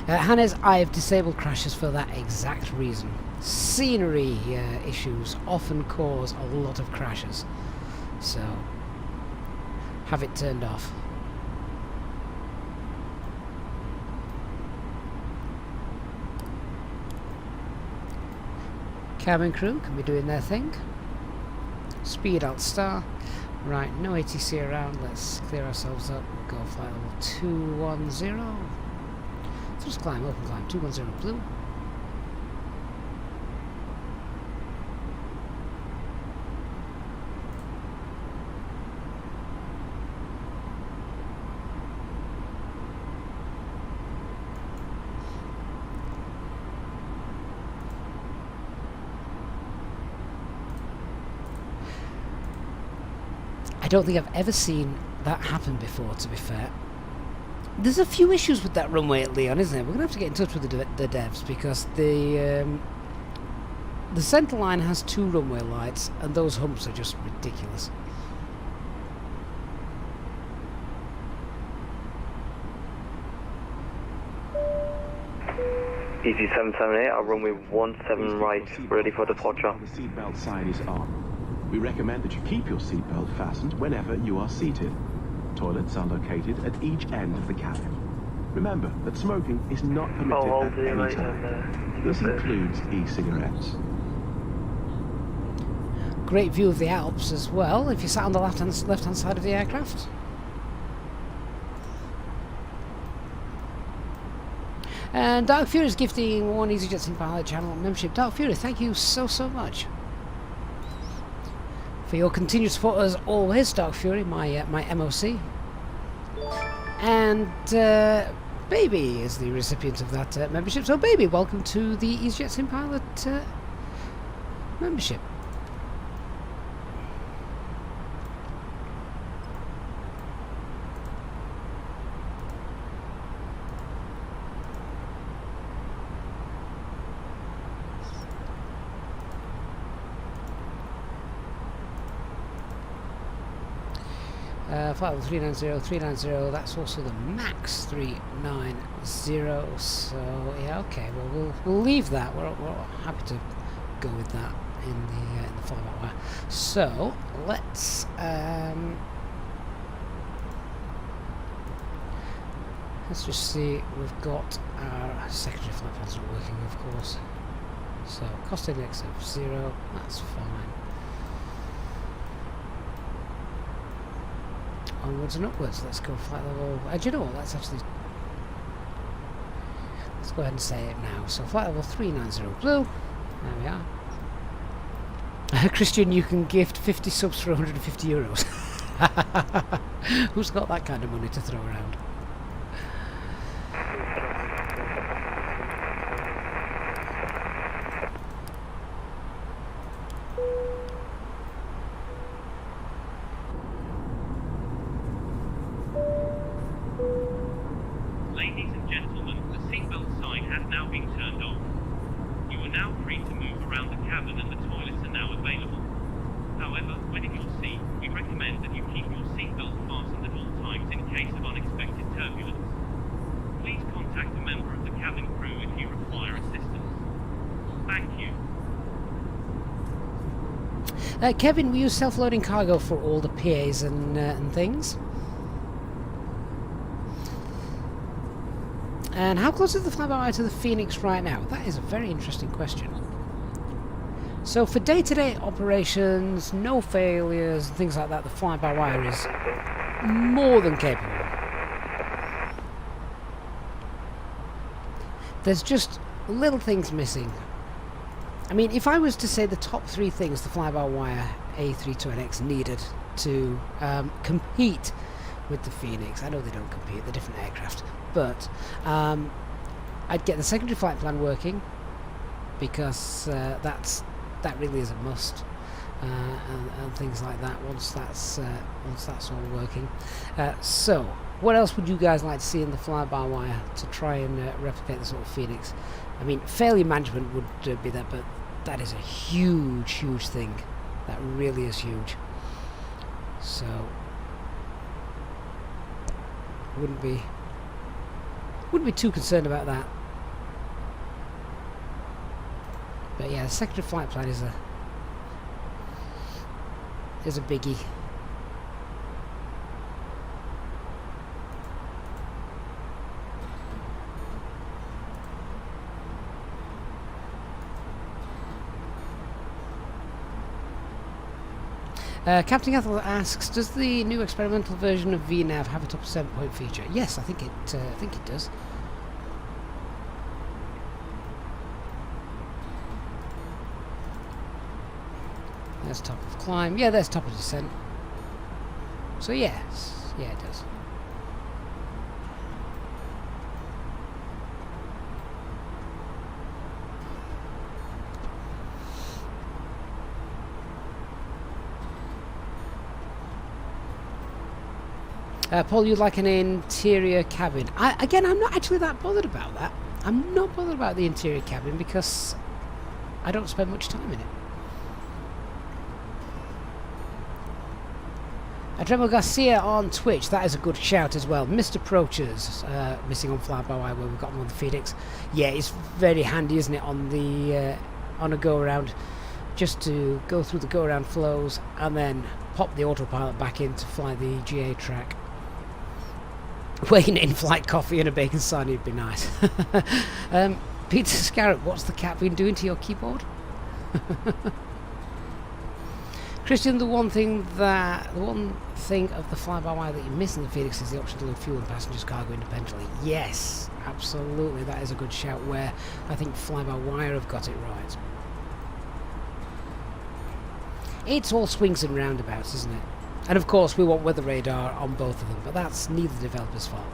Hannes, I've disabled crashes for that exact reason. Scenery issues often cause a lot of crashes, so have it turned off. Cabin crew can be doing their thing. Speed alt star. Right, no ATC around. Let's clear ourselves up. We'll go flight level 210. Just climb, open climb, 210 blue. I don't think I've ever seen that happen before, to be fair. There's a few issues with that runway at Lyon, isn't there? We're going to have to get in touch with the devs, because the centre line has 2 runway lights, and those humps are just ridiculous. Easy 778, our runway 17 right, ready for departure. The seatbelt sign is on. We recommend that you keep your seatbelt fastened whenever you are seated. Toilets are located at each end of the cabin. Remember that smoking is not permitted at any time. This includes e-cigarettes. Great view of the Alps as well, if you sat on the left-hand side of the aircraft. And Dark Fury is gifting 1 EasyJets in Pilot channel membership. Dark Fury, thank you so much for your continued support as always. Dark Fury, my MOC. And Baby is the recipient of that membership. So Baby, welcome to the EasyJets in Pilot membership. Flight level 390, that's also the max 390, so yeah, okay, well we'll leave that. We're happy to go with that in the FlyByWire. So let's just see. We've got our secondary flight plans not working, of course. So cost index of 0, that's fine. Onwards and upwards. Let's go flight level. Do you know what? Let's go ahead and say it now. So flight level 390 blue. There we are. Christian, you can gift 50 subs for 150 euros. Who's got that kind of money to throw around? Kevin, we use self-loading cargo for all the PAs and things. And how close is the FlyByWire to the Phoenix right now? That is a very interesting question. So for day-to-day operations, no failures, and things like that, the FlyByWire is more than capable. There's just little things missing. I mean, if I was to say the top 3 things the FlyByWire A32NX needed to compete with the Phoenix, I know they don't compete, they're different aircraft, but I'd get the secondary flight plan working, because that really is a must, and things like that once that's all working. So what else would you guys like to see in the FlyByWire to try and replicate the sort of Phoenix? I mean, failure management would be there, but that is a huge thing. That really is huge. So wouldn't be too concerned about that. But yeah, the secondary flight plan is a biggie. Captain Ethel asks, does the new experimental version of VNav have a top 7-point feature? Yes, I think it does. There's top of climb. Yeah, there's top of descent. So yes, yeah, it does. Paul, you'd like an interior cabin. Again, I'm not actually that bothered about that. I'm not bothered about the interior cabin because I don't spend much time in it. Adremo Garcia on Twitch, that is a good shout as well. Mr. Proachers, missing on FlyByWire where we've got him on the Phoenix. Yeah, it's very handy, isn't it, on the on a go-around, just to go through the go-around flows and then pop the autopilot back in to fly the GA track. Weighing in-flight coffee and a bacon sarnie would be nice. Peter Scarrett, what's the cat been doing to your keyboard? Christian, the one thing of the fly-by-wire that you miss in the Phoenix is the option to load fuel and passengers cargo independently. Yes, absolutely, that is a good shout where I think fly-by-wire have got it right. It's all swings and roundabouts, isn't it? And of course we want weather radar on both of them, but that's neither developer's fault.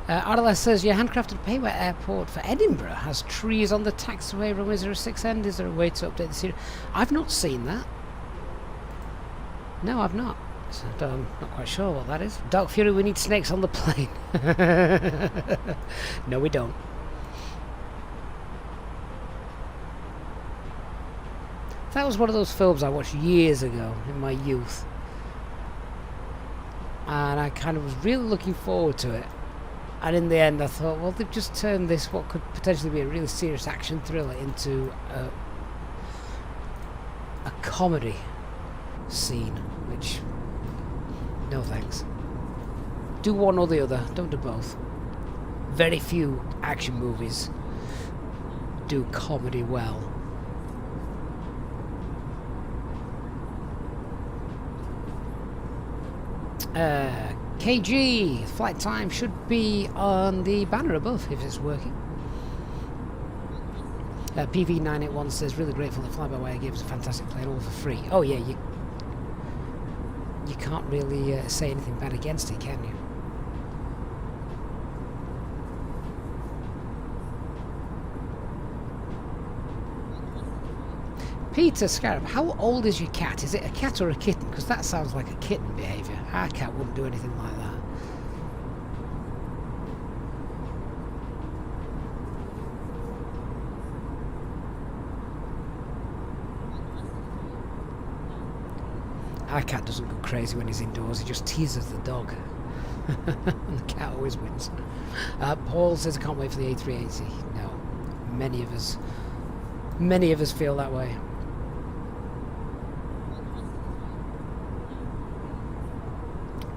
RLS says your handcrafted payware airport for Edinburgh has trees on the taxiway runway 06 end. Is there a way to update the series? I've not seen that. No, I've not. So I'm not quite sure what that is. Dark Fury, we need snakes on the plane. No, we don't. That was one of those films I watched years ago in my youth. And I kind of was really looking forward to it. And in the end I thought, well, they've just turned this, what could potentially be a really serious action thriller, into a comedy scene, which, no thanks. Do one or the other, don't do both. Very few action movies do comedy well. KG, flight time should be on the banner above if it's working. PV981 says, really grateful that FlyByWire gives a fantastic plane all for free. Oh yeah, you can't really say anything bad against it, can you? Peter Scarab, how old is your cat? Is it a cat or a kitten? Because that sounds like a kitten behaviour. Our cat wouldn't do anything like that. Our cat doesn't go crazy when he's indoors, he just teases the dog. And the cat always wins. Paul says, I can't wait for the A380. No, many of us feel that way.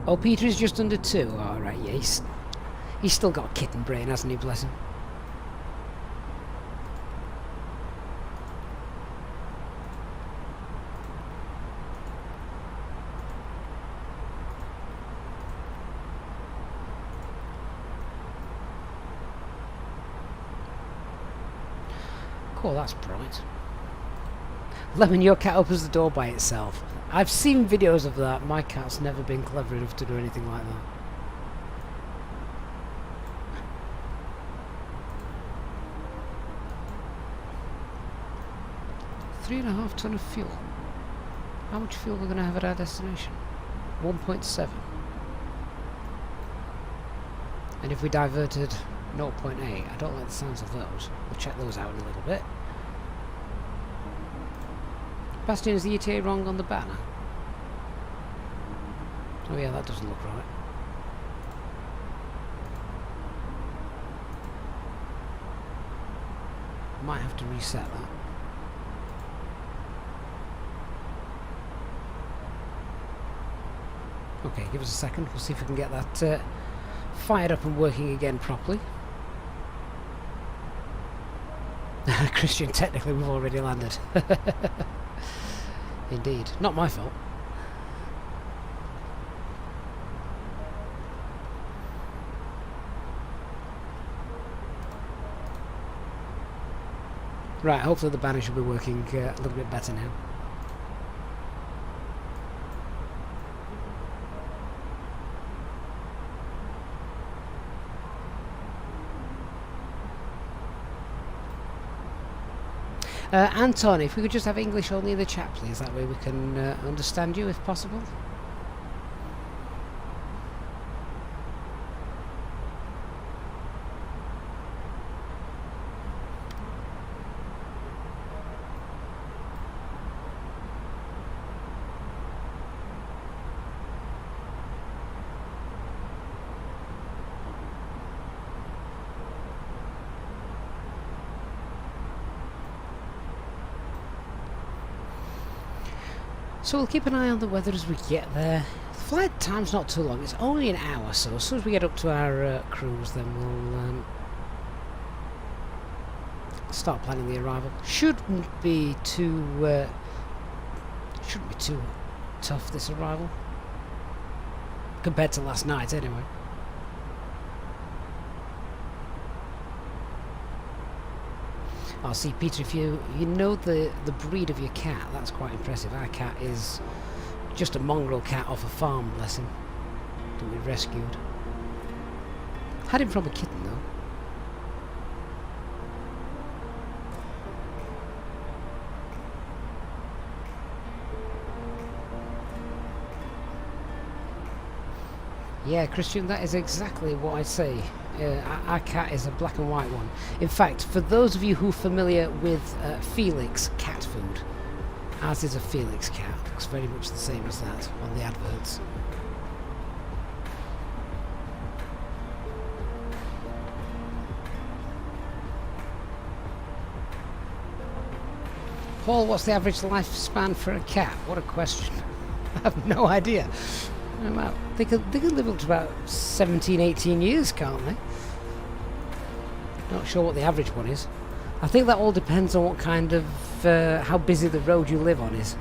Oh, Peter is just under 2. Alright, yeah, he's still got a kitten brain, hasn't he, bless him? Cool, that's bright. Lemon, your cat opens the door by itself. I've seen videos of that. My cat's never been clever enough to do anything like that. 3.5 ton of fuel. How much fuel we're going to have at our destination? 1.7. And if we diverted 0.8, I don't like the sounds of those. We'll check those out in a little bit. Bastion, is the ETA wrong on the banner? Oh yeah, that doesn't look right. Might have to reset that. Okay, give us a second. We'll see if we can get that fired up and working again properly. Christian, technically we've already landed. Indeed. Not my fault. Right, hopefully the banner should be working a little bit better now. Anton, if we could just have English only in the chat, please. That way we can understand you, if possible. So we'll keep an eye on the weather as we get there. Flight time's not too long, it's only an hour, so as soon as we get up to our cruise, then we'll start planning the arrival. Shouldn't be too tough, this arrival, compared to last night anyway. Oh, see, Peter, if you know the breed of your cat, that's quite impressive. Our cat is just a mongrel cat off a farm, bless him, that we rescued. Had him from a kitten, though. Yeah, Christian, that is exactly what I say. Our cat is a black and white one. In fact, for those of you who are familiar with Felix cat food, ours is a Felix cat. Looks very much the same as that on the adverts. Paul, what's the average lifespan for a cat? What a question. I have no idea. Well, they can live up to about 17, 18 years, can't they? Not sure what the average one is. I think that all depends on what kind of, how busy the road you live on is.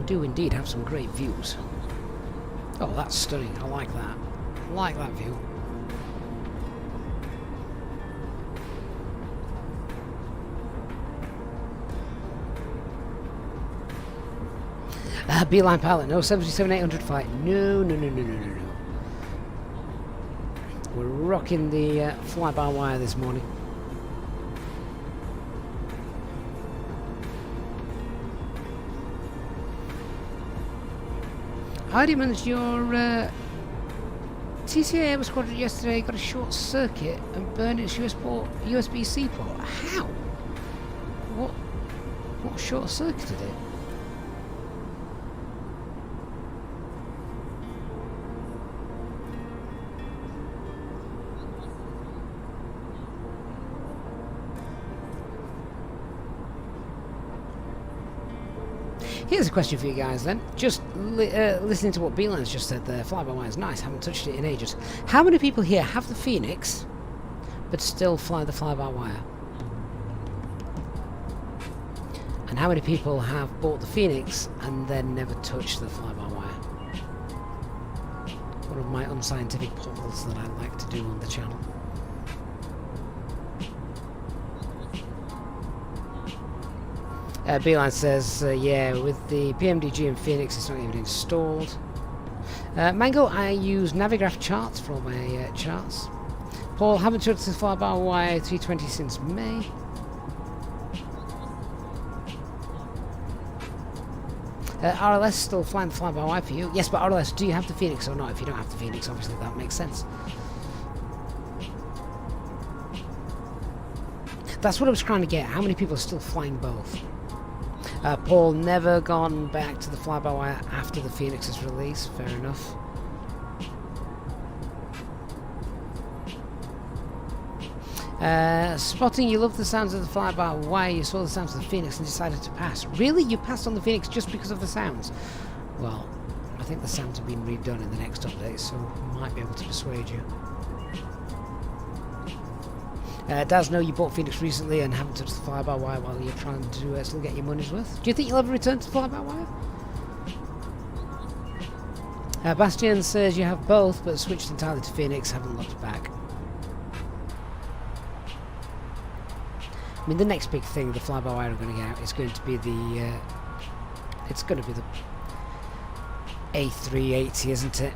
Do indeed have some great views. Oh, that's stunning. I like that. I like that view. Beeline pilot, no 737-800 flight. No. We're rocking the fly-by-wire this morning. Hardiman's, your TCA Air Squadron yesterday got a short circuit and burned its USB-C port. How? What short circuited it? Here's a question for you guys then. Just listening to what Beelan's just said there, fly-by-wire is nice, haven't touched it in ages. How many people here have the Phoenix, but still fly the fly-by-wire? And how many people have bought the Phoenix and then never touched the fly-by-wire? One of my unscientific polls that I like to do on the channel. Beeline says, yeah, with the PMDG and Phoenix, it's not even installed. Mango, I use Navigraph charts for all my charts. Paul, haven't touched the FlyByWire 320 since May. RLS still flying the FlyByWire for you? Yes, but RLS, do you have the Phoenix or not? If you don't have the Phoenix, obviously that makes sense. That's what I was trying to get. How many people are still flying both? Paul, never gone back to the FlyByWire after the Phoenix's release. Fair enough. Spotting, you love the sounds of the FlyByWire, you saw the sounds of the Phoenix and decided to pass. Really? You passed on the Phoenix just because of the sounds? Well, I think the sounds have been redone in the next update, so I might be able to persuade you. Daz, no, you bought Phoenix recently and haven't touched the FlyByWire while you're trying to still get your money's worth. Do you think you'll ever return to the FlyByWire? Bastian says you have both, but switched entirely to Phoenix, haven't looked back. I mean, the next big thing the FlyByWire are going to get out is going to be the it's going to be the A380, isn't it?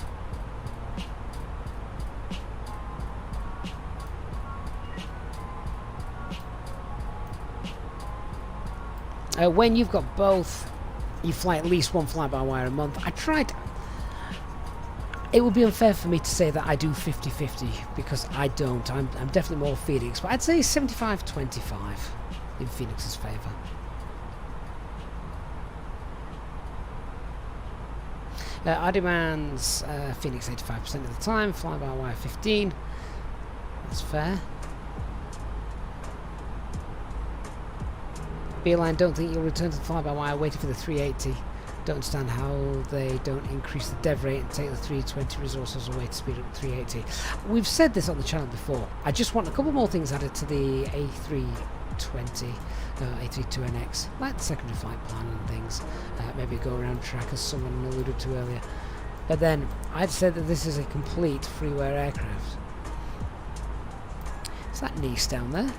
When you've got both, you fly at least one FlyByWire a month. I tried. It would be unfair for me to say that I do 50-50 because I don't. I'm definitely more Phoenix, but I'd say 75-25 in Phoenix's favour. I demands Phoenix 85% of the time, FlyByWire 15. That's fair. Beeline, don't think you'll return to the FlyByWire, waiting for the 380. Don't understand how they don't increase the dev rate and take the 320 resources away to speed up the 380. We've said this on the channel before. I just want a couple more things added to the A320, A32NX, like the secondary flight plan and things. Maybe go around track, as someone alluded to earlier. But then, I'd said that this is a complete freeware aircraft. Is that Nice down there?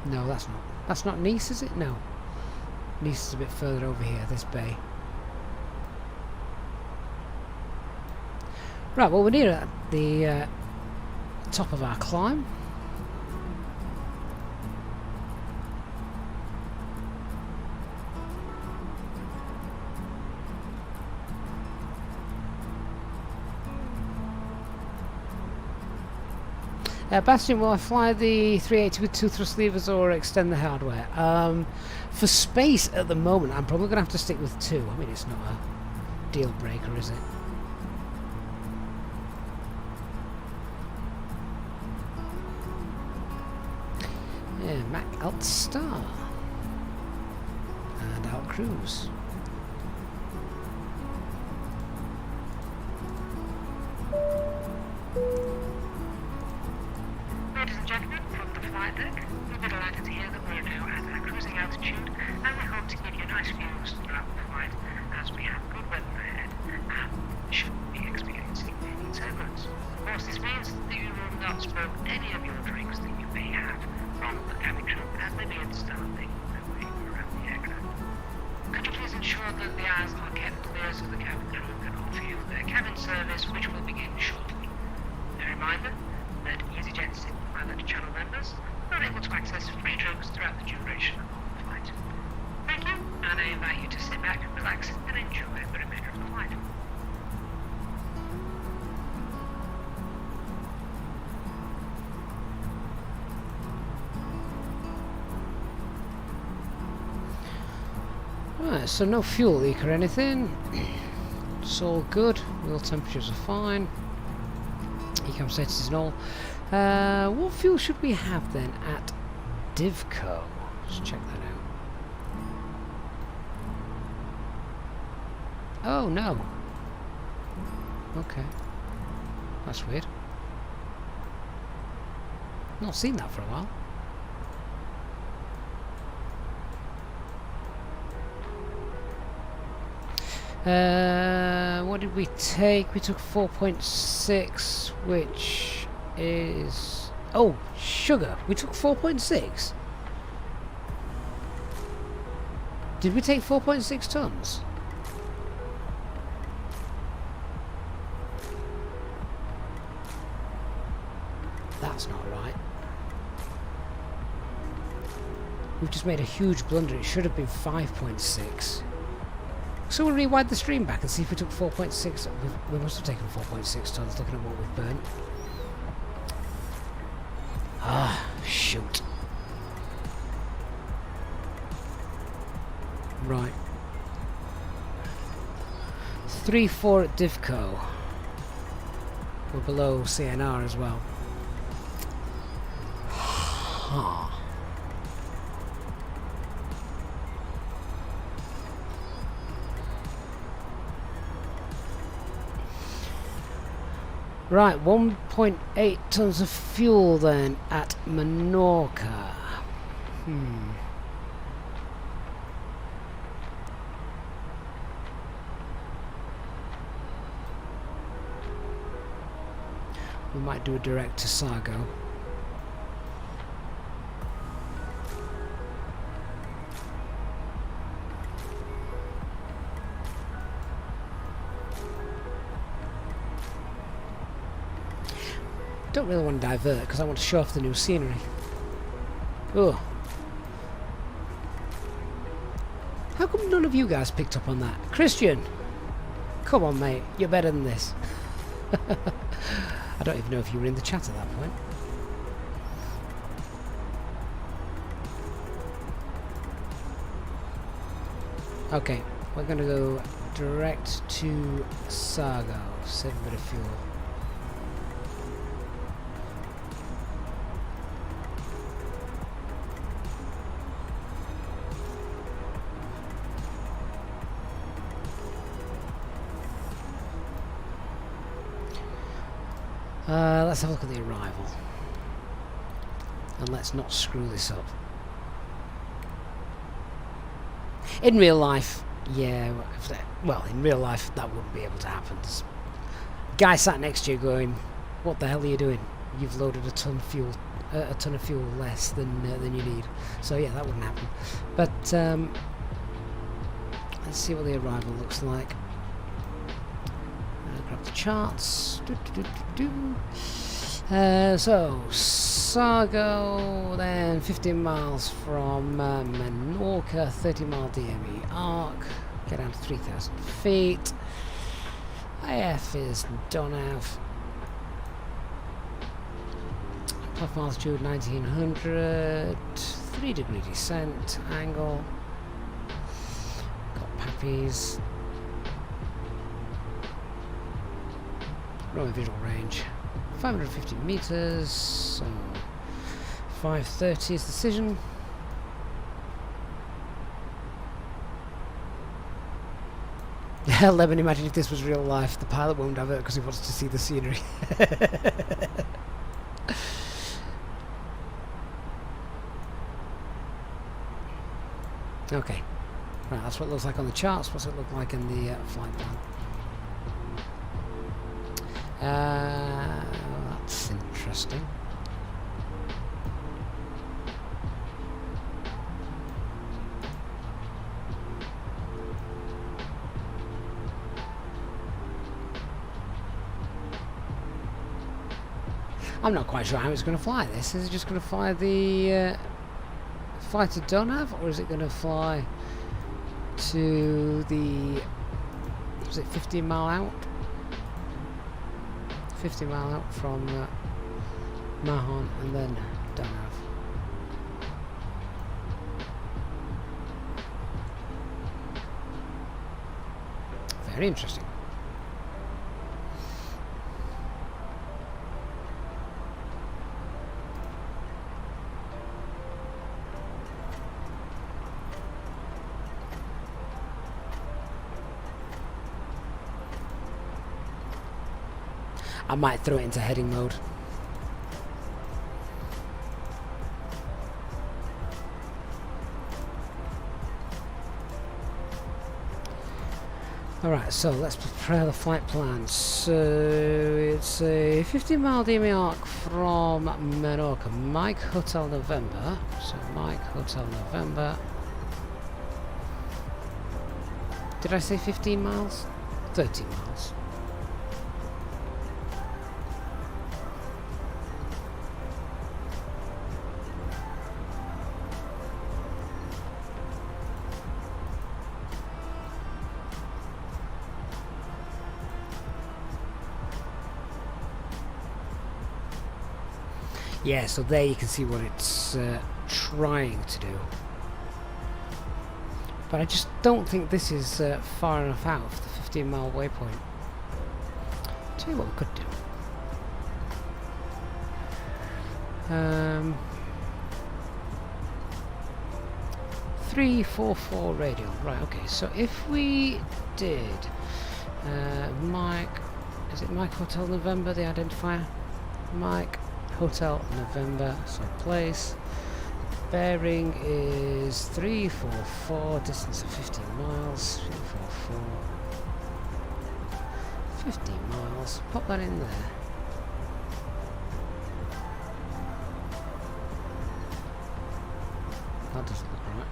No, that's not Nice, is it? No. Nice is a bit further over here, this bay. Right, well, we're near at the top of our climb. Bastian, will I fly the 380 with 2 thrust levers or extend the hardware? For space at the moment, I'm probably going to have to stick with 2. I mean, it's not a deal breaker, is it? Yeah, Mac Alt Star. And Alt Cruise. Ladies and gentlemen, from the flight deck, we've been delighted to hear that we are now at our cruising altitude, and we hope to give you nice views throughout the flight as we have good weather ahead and should be experiencing any turbulence. Of course, this means that you will not spill any of your drinks that you may have from the cabin crew as they begin to start making their way around the aircraft. Could you please ensure that the eyes are kept clear so the cabin crew can offer you their cabin service, which will begin shortly. A reminder that EasyJet's pilot channel members are able to access free drugs throughout the duration of the flight. Thank you, and I invite you to sit back, relax, and enjoy the remainder of the flight. Right, so no fuel leak or anything. It's all good. Wheel temperatures are fine. Ecam status is null. What fuel should we have then at Divco? Let's check that Oh no. Okay. That's weird. Not seen that for a while. What did we take? We took 4.6, which is... Oh, sugar. We took 4.6? Did we take 4.6 tons? That's not right. We've just made a huge blunder. It should have been 5.6. So we'll rewind the stream back and see if we took 4.6. We must have taken 4.6 tons looking at what we've burnt. Ah, shoot. Right. 3-4 at Divco. We're below CNR as well. Huh. Right, 1.8 tons of fuel then at Menorca. We might do a direct to Sargo. Don't really want to divert because I want to show off the new scenery. Oh. How come none of you guys picked up on that? Christian! Come on, mate. You're better than this. I don't even know if you were in the chat at that point. Okay, we're going to go direct to Sargo. Save a bit of fuel. Let's have a look at the arrival. And let's not screw this up. In real life, yeah, well, in real life that wouldn't be able to happen. There's a guy sat next to you going, what the hell are you doing? You've loaded a ton of fuel less than you need. So yeah, that wouldn't happen. But let's see what the arrival looks like. Grab the charts. So Sargo, then 15 miles from Menorca, 30 mile DME arc, get down to 3,000 feet. IF is Donav. Platform altitude 1900, 3-degree descent, angle. Got Pappies. Runway visual range 550 meters, so 530 is the decision. Lemon, imagine if this was real life. The pilot won't divert because he wants to see the scenery. Okay, right, that's what it looks like on the charts. What's it look like in the flight plan? That's interesting. I'm not quite sure how it's going to fly this. Is it just going to fly the fly to Donav, or is it going to fly to the, was it 15 mile out? 50 mile out from Mahon and then Donav. Very interesting. I might throw it into heading mode. Alright, so let's prepare the flight plan. So it's a 15-mile DME arc from Menorca. Mike Hotel November. So Mike Hotel November. Did I say 15 miles? 13 miles. Yeah, so there you can see what it's trying to do. But I just don't think this is far enough out for the 15-mile waypoint. Tell you what we could do. 344 radial. Right, okay, so if we did Mike, is it Mike Hotel November, the identifier? Mike Hotel November, so place. Bearing is 344, distance of 15 miles. 344. 15 miles. Pop that in there. That doesn't look right.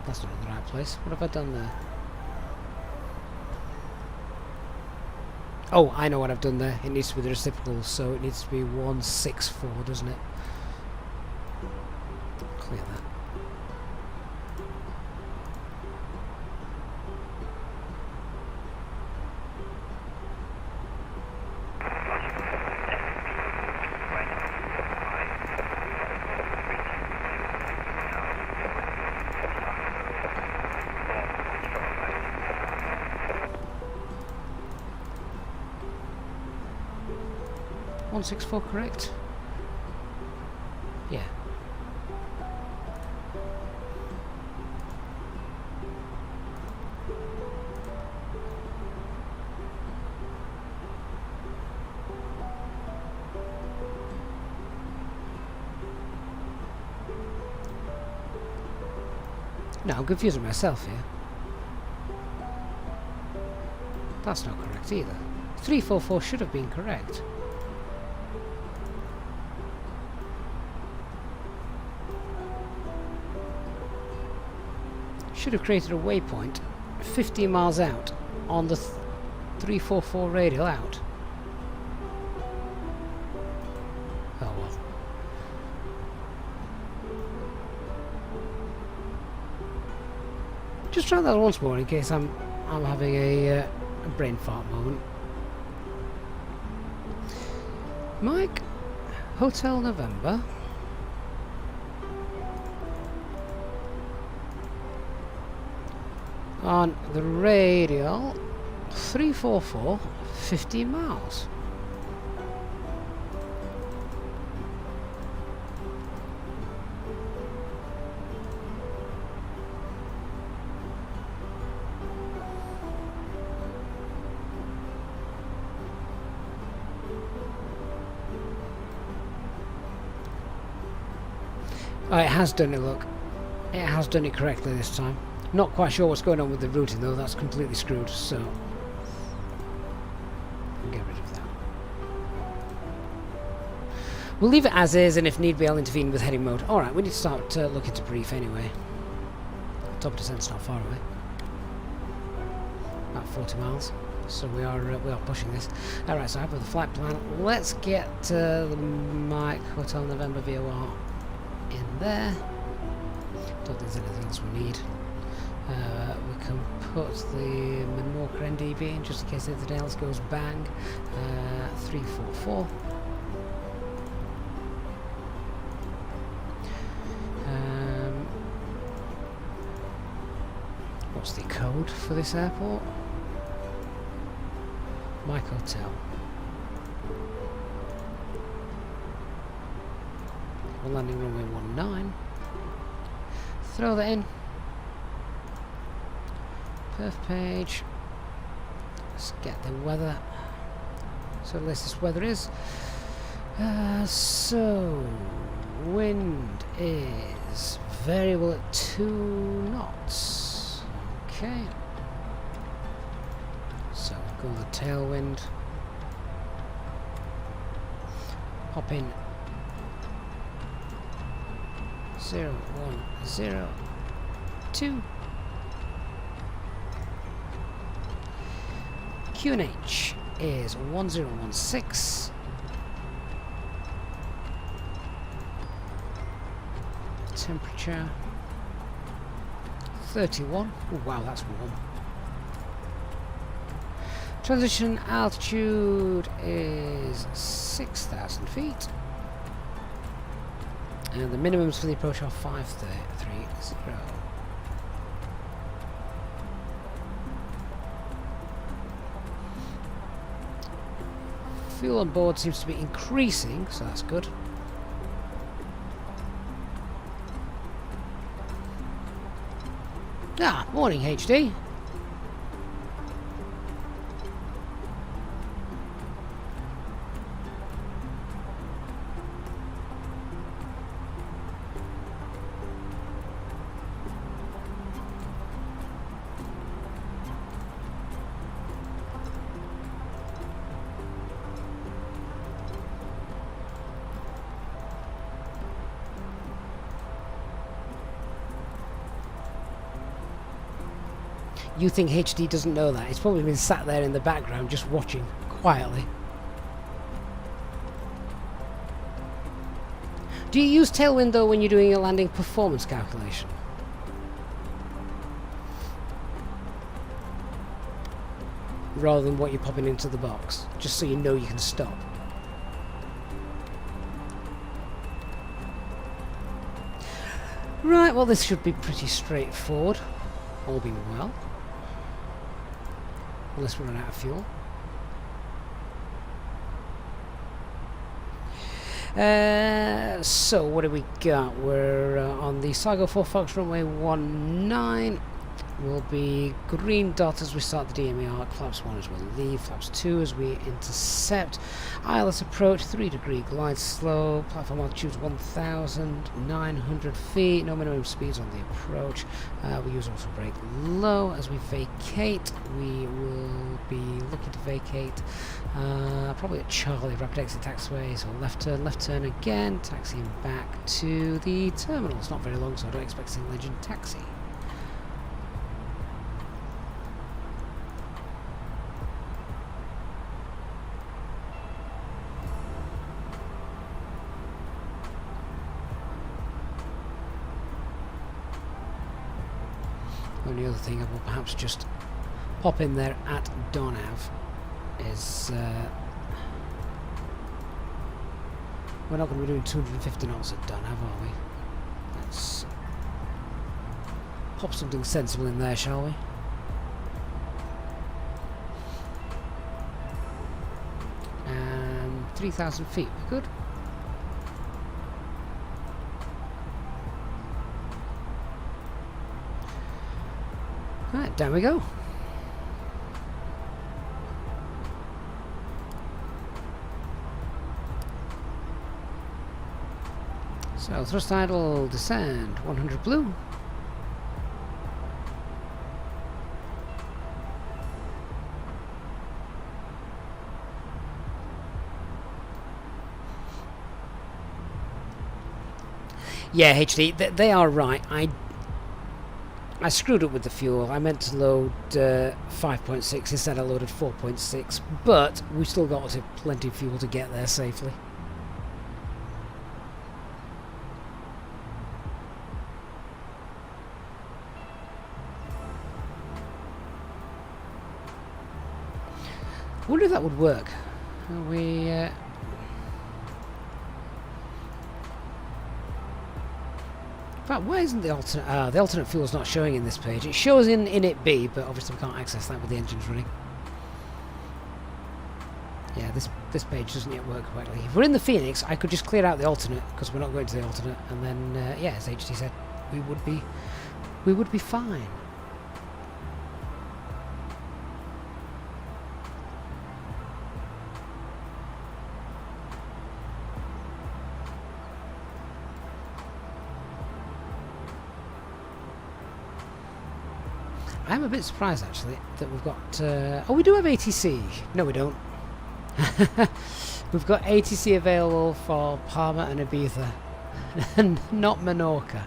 That's not in the right place. What have I done there? Oh, I know what I've done there. It needs to be the reciprocal, so it needs to be 164, doesn't it? Clear that. One 164 correct? Yeah. No, I'm confusing myself here. That's not correct either. 344 should have been correct. Should have created a waypoint 15 miles out on the 344 radial out. Oh well. Just try that once more in case I'm having a brain fart moment. Mike Hotel November. On the radial 344, 15 miles. Oh, it has done it, look. It has done it correctly this time. Not quite sure what's going on with the routing though, that's completely screwed, so I'll get rid of that. We'll leave it as is, and if need be I'll intervene with heading mode. Alright, we need to start looking to brief anyway. Top descent's not far away. About 40 miles. So we are pushing this. Alright, so I have the flight plan. Let's get the Mike Hotel November VOR in there. Don't think there's anything else we need. We can put the Menorca NDB in just in case anything else goes bang. 344. What's the code for this airport? Mike Hotel. We're landing runway 19. Throw that in. Perf page. Let's get the weather. So the latest weather is. So wind is variable at 2 knots. Okay. So go the tailwind. Hop in 0, 1, 0, 2. QNH is 1016. Temperature 31. Oh wow, that's warm. Transition altitude is 6,000 feet. And the minimums for the approach are 530. Fuel on board seems to be increasing, so that's good. Ah, morning HD. You think HD doesn't know that? It's probably been sat there in the background just watching quietly. Do you use tailwind though when you're doing a landing performance calculation? Rather than what you're popping into the box, just so you know you can stop. Right, well this should be pretty straightforward, all being well. Unless we run out of fuel. So what do we got? We're on the Sargo 4 Fox runway 19. Will be green dot as we start the DME arc, flaps 1 as we leave, flaps 2 as we intercept, ILS approach, 3-degree glide slope, platform altitude 1,900 feet, no minimum speeds on the approach. We use auto brake low as we vacate. We will be looking to vacate probably at Charlie, rapid exit taxiway, so left turn again, taxiing back to the terminal. It's not very long, so I don't expect a single engine taxi. Only other thing I will perhaps just pop in there at Donav is we're not going to be doing 250 knots at Donav, are we? Let's pop something sensible in there, shall we? And 3,000 feet, we're good. Right, down we go. So thrust idle, descend, 100 blue. Yeah, HD, they are right. I screwed up with the fuel. I meant to load 5.6, instead I loaded 4.6, but we still got plenty of fuel to get there safely. I wonder if that would work. We in fact, why isn't the alternate fuel's not showing in this page? It shows in it B, but obviously we can't access that with the engines running. Yeah, this page doesn't yet work correctly. If we're in the Phoenix, I could just clear out the alternate, because we're not going to the alternate, and then, yeah, as HD said, we would be fine. I'm a bit surprised, actually, that we've got... oh, we do have ATC. No, we don't. We've got ATC available for Palma and Ibiza, and not Menorca.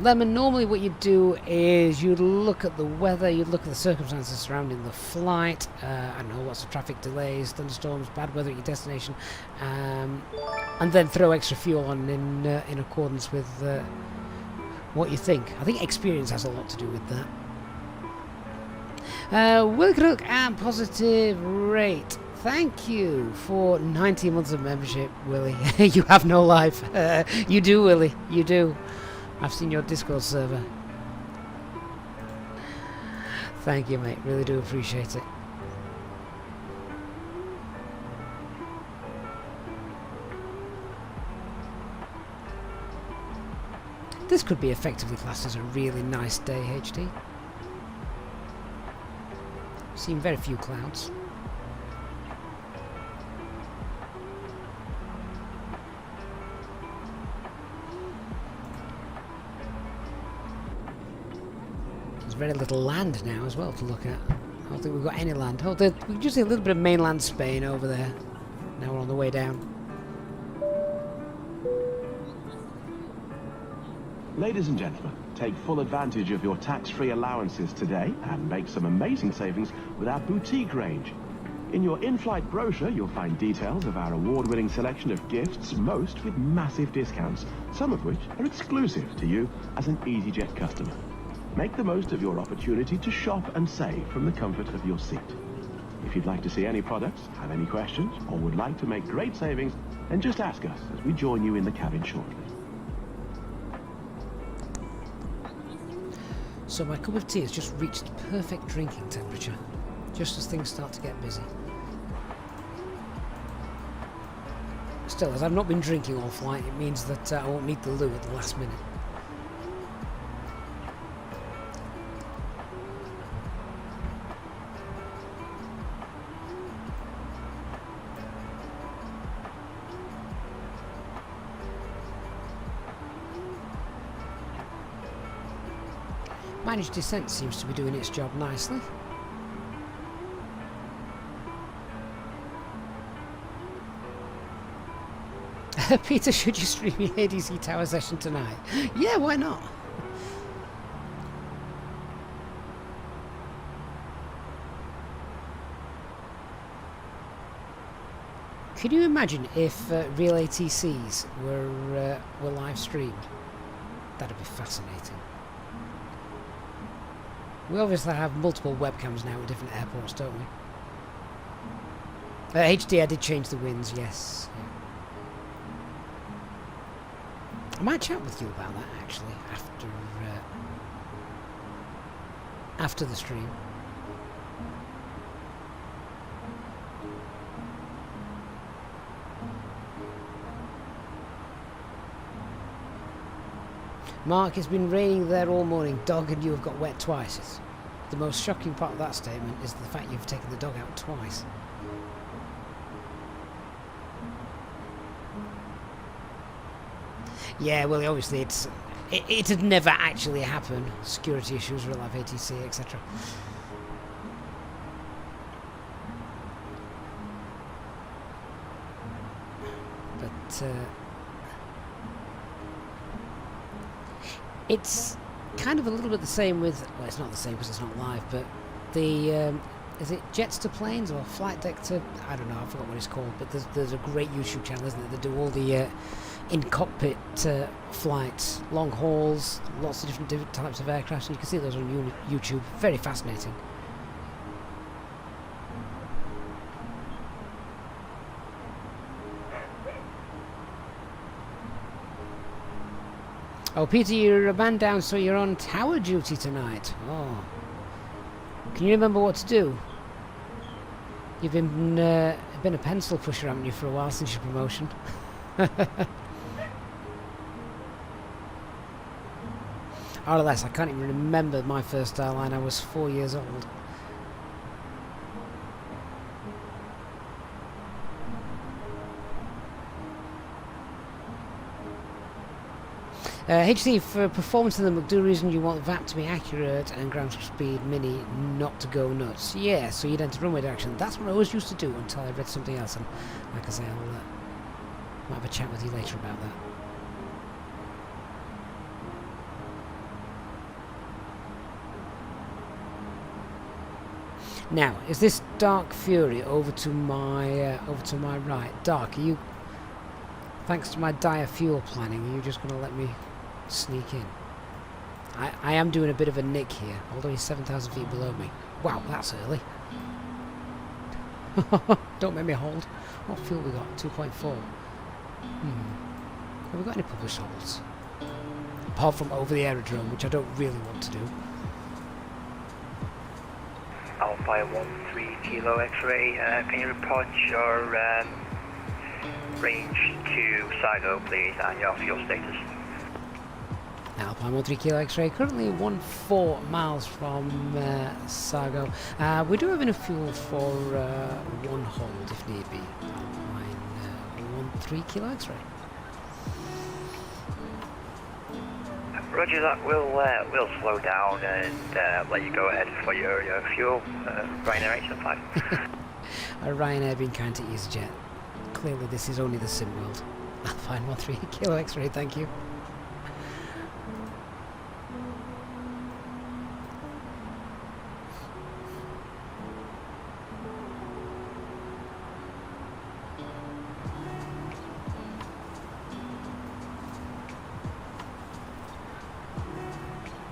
Lemon, normally what you'd do is you'd look at the weather, you'd look at the circumstances surrounding the flight, I don't know, lots of traffic delays, thunderstorms, bad weather at your destination, and then throw extra fuel on in accordance with what you think. I think experience has a lot to do with that. Wilkie Look and Positive Rate. Thank you for 19 months of membership, Willie. You have no life. You do, Willie. You do. I've seen your Discord server. Thank you, mate. Really do appreciate it. This could be effectively classed as a really nice day, HD. We've seen very few clouds. Very little land now as well to look at. I don't think we've got any land. Oh, we can just see a little bit of mainland Spain over there. Now we're on the way down. Ladies and gentlemen, take full advantage of your tax-free allowances today and make some amazing savings with our boutique range. In your in-flight brochure, you'll find details of our award-winning selection of gifts, most with massive discounts, some of which are exclusive to you as an EasyJet customer. Make the most of your opportunity to shop and save from the comfort of your seat. If you'd like to see any products, have any questions, or would like to make great savings, then just ask us as we join you in the cabin shortly. So my cup of tea has just reached perfect drinking temperature, just as things start to get busy. Still, as I've not been drinking all flight, it means that I won't need the loo at the last minute. Managed Descent seems to be doing its job nicely. Peter, should you stream your ADC Tower session tonight? Yeah, why not? Can you imagine if real ATCs were live streamed? That'd be fascinating. We obviously have multiple webcams now at different airports, don't we? HD, I did change the winds, yes. Yeah. I might chat with you about that, actually, after the stream. Mark, it's been raining there all morning. Dog and you have got wet twice. The most shocking part of that statement is the fact you've taken the dog out twice. Yeah, well, obviously it had never actually happened. Security issues, real life ATC, etc. But it's kind of a little bit the same with, well, it's not the same because it's not live, but the is it Jets to Planes or Flight Deck to, I don't know, I forgot what it's called, but there's a great YouTube channel, isn't it, that do all the in-cockpit flights, long hauls, lots of different types of aircraft, and you can see those on YouTube. Very fascinating. Oh, Peter, you're a man down, so you're on tower duty tonight. Oh. Can you remember what to do? You've been a pencil pusher, haven't you, for a while since your promotion? Or less, I can't even remember my first starline. I was 4 years old. HD, for performance in the McDo reason you want VAT to be accurate and ground speed mini not to go nuts. Yeah, so you'd enter runway direction. That's what I always used to do until I read something else, and like I say, I'll might have a chat with you later about that. Now, is this Dark Fury over to my right? Dark, are you? Thanks to my dire fuel planning, are you just going to let me sneak in? I am doing a bit of a nick here, although he's 7,000 feet below me. Wow, that's early. Don't make me hold. What fuel we got? 2.4. Have we got any published holds? Apart from over the aerodrome, which I don't really want to do. Alpha 13 Kilo X-ray, can you report your range to Sargo, please, and your fuel status? Alpine 13 Kilo X-ray, currently 14 miles from Sargo. We do have enough fuel for one hold if need be. Alpine 13 Kilo X-ray. Roger that, we'll slow down and let you go ahead for your fuel, Ryanair 875. Ryanair being kind to EasyJet. Clearly this is only the sim world. Alpine 13 Kilo X-ray, thank you.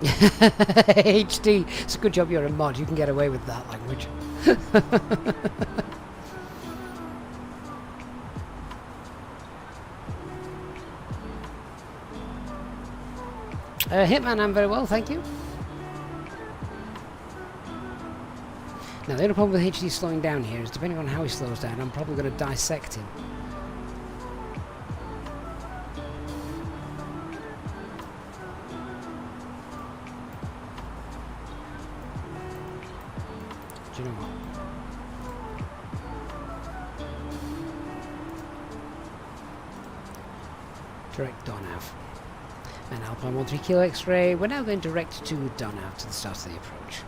HD, it's a good job you're a mod, you can get away with that language. Hitman, I'm very well, thank you. Now the only problem with HD slowing down here is depending on how he slows down, I'm probably going to dissect him. Do you know what? Direct Donav. And Alpine 13 Kilo X-ray, we're now going direct to Donav to the start of the approach.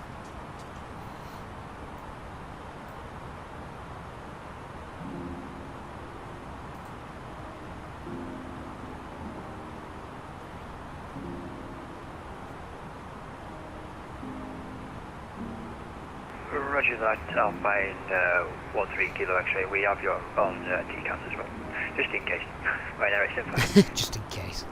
Roger that, Alpine 13 Kilo X-ray, we have your own decals as well, just in case. Ryanair 875. Just in case.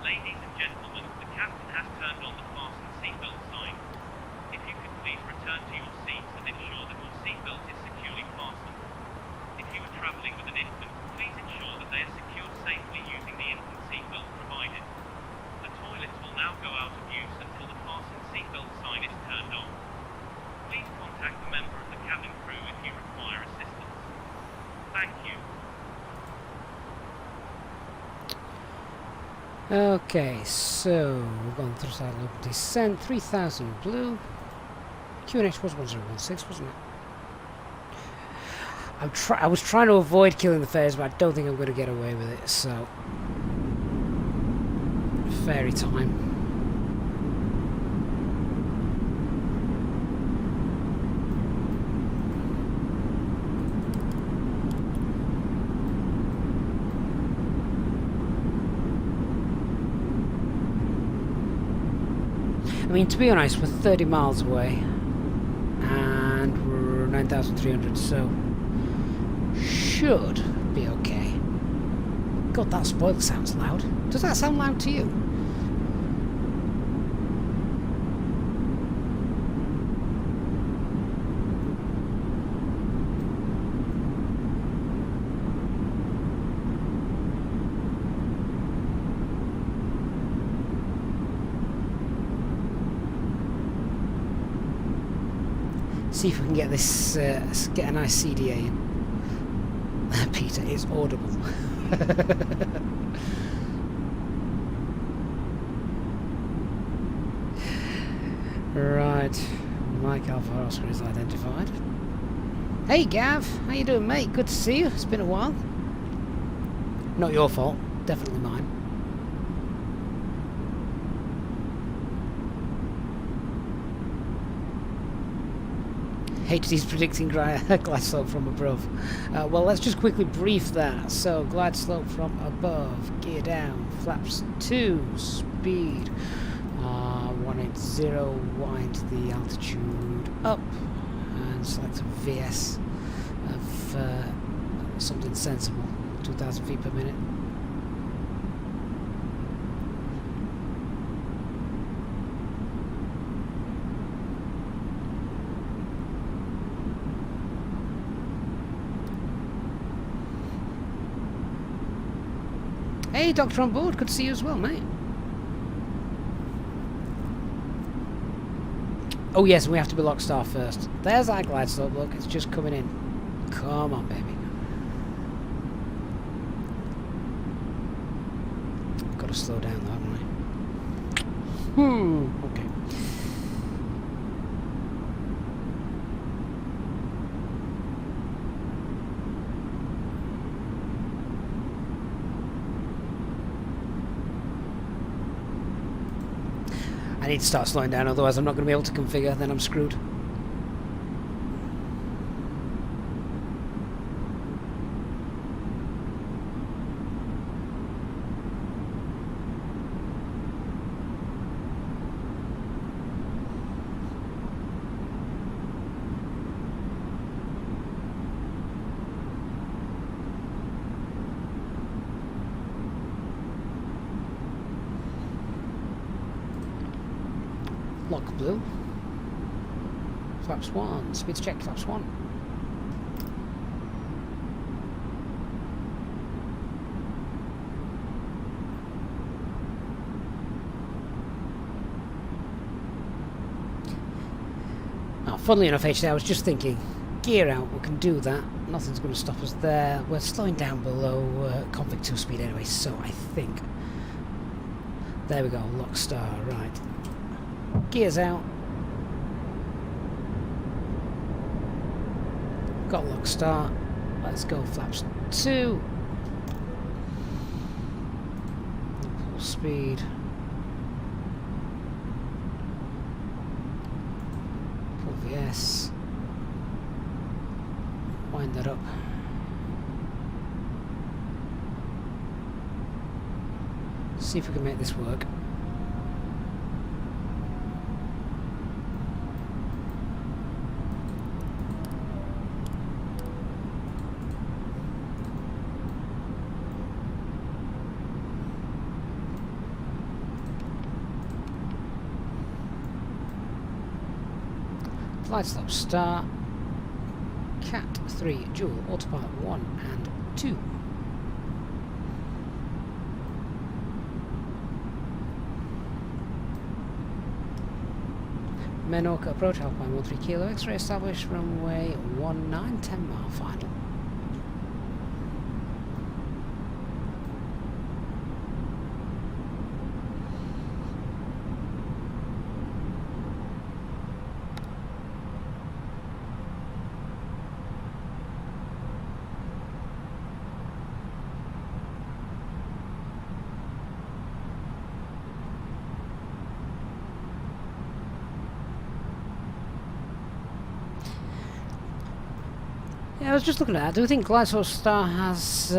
Ladies and gentlemen, the captain has turned on the fasten seatbelt sign. If you could please return to your seats and ensure that your seatbelt is securely fastened. If you are travelling with an infant, please ensure that they are secured safely using the infant seatbelt provided. The toilets will now go out of use until the fasten seatbelt sign is turned on. Please contact a member of the cabin crew if you require assistance. Thank you. Okay, so we've gone through side open descent, 3000 blue. QNH was 1016, wasn't it? I was trying to avoid killing the fares, but I don't think I'm going to get away with it, so fairy time. mean, to be honest, we're 30 miles away, and we're 9,300, so should be okay. God, that spoiler sounds loud. Does that sound loud to you? See if we can get this, get a nice CDA in. Peter, it's audible. Right, Mike Alpha Oscar is identified. Hey Gav, how you doing, mate? Good to see you. It's been a while. Not your fault, definitely mine. HD's predicting glide slope from above. Well, let's just quickly brief that. So, glide slope from above, gear down, flaps 2, speed 180, wind the altitude up, and select a VS of something sensible, 2,000 feet per minute. Hey, Doctor on board, good to see you as well, mate. Oh yes, we have to be lock star first. There's our glide slope, look, it's just coming in. Come on, baby. Got to slow down though, haven't we? Okay. I need to start slowing down, otherwise I'm not going to be able to configure, then I'm screwed. Lock blue. Flaps 1. Speeds check, flaps 1. Now, funnily enough, HD, I was just thinking, gear out, we can do that. Nothing's going to stop us there. We're slowing down below config 2 speed anyway, so I think. There we go, lock star, right. Gears out. Got lock start. Let's go flaps 2. Full speed. Full VS. Wind that up. See if we can make this work. Glide slope start. Cat 3 dual autopilot 1 and 2. Menorca approach Alpine 13 kilo X-ray established runway 19 10 mile final. Yeah, I was just looking at that. I do think Glide Star has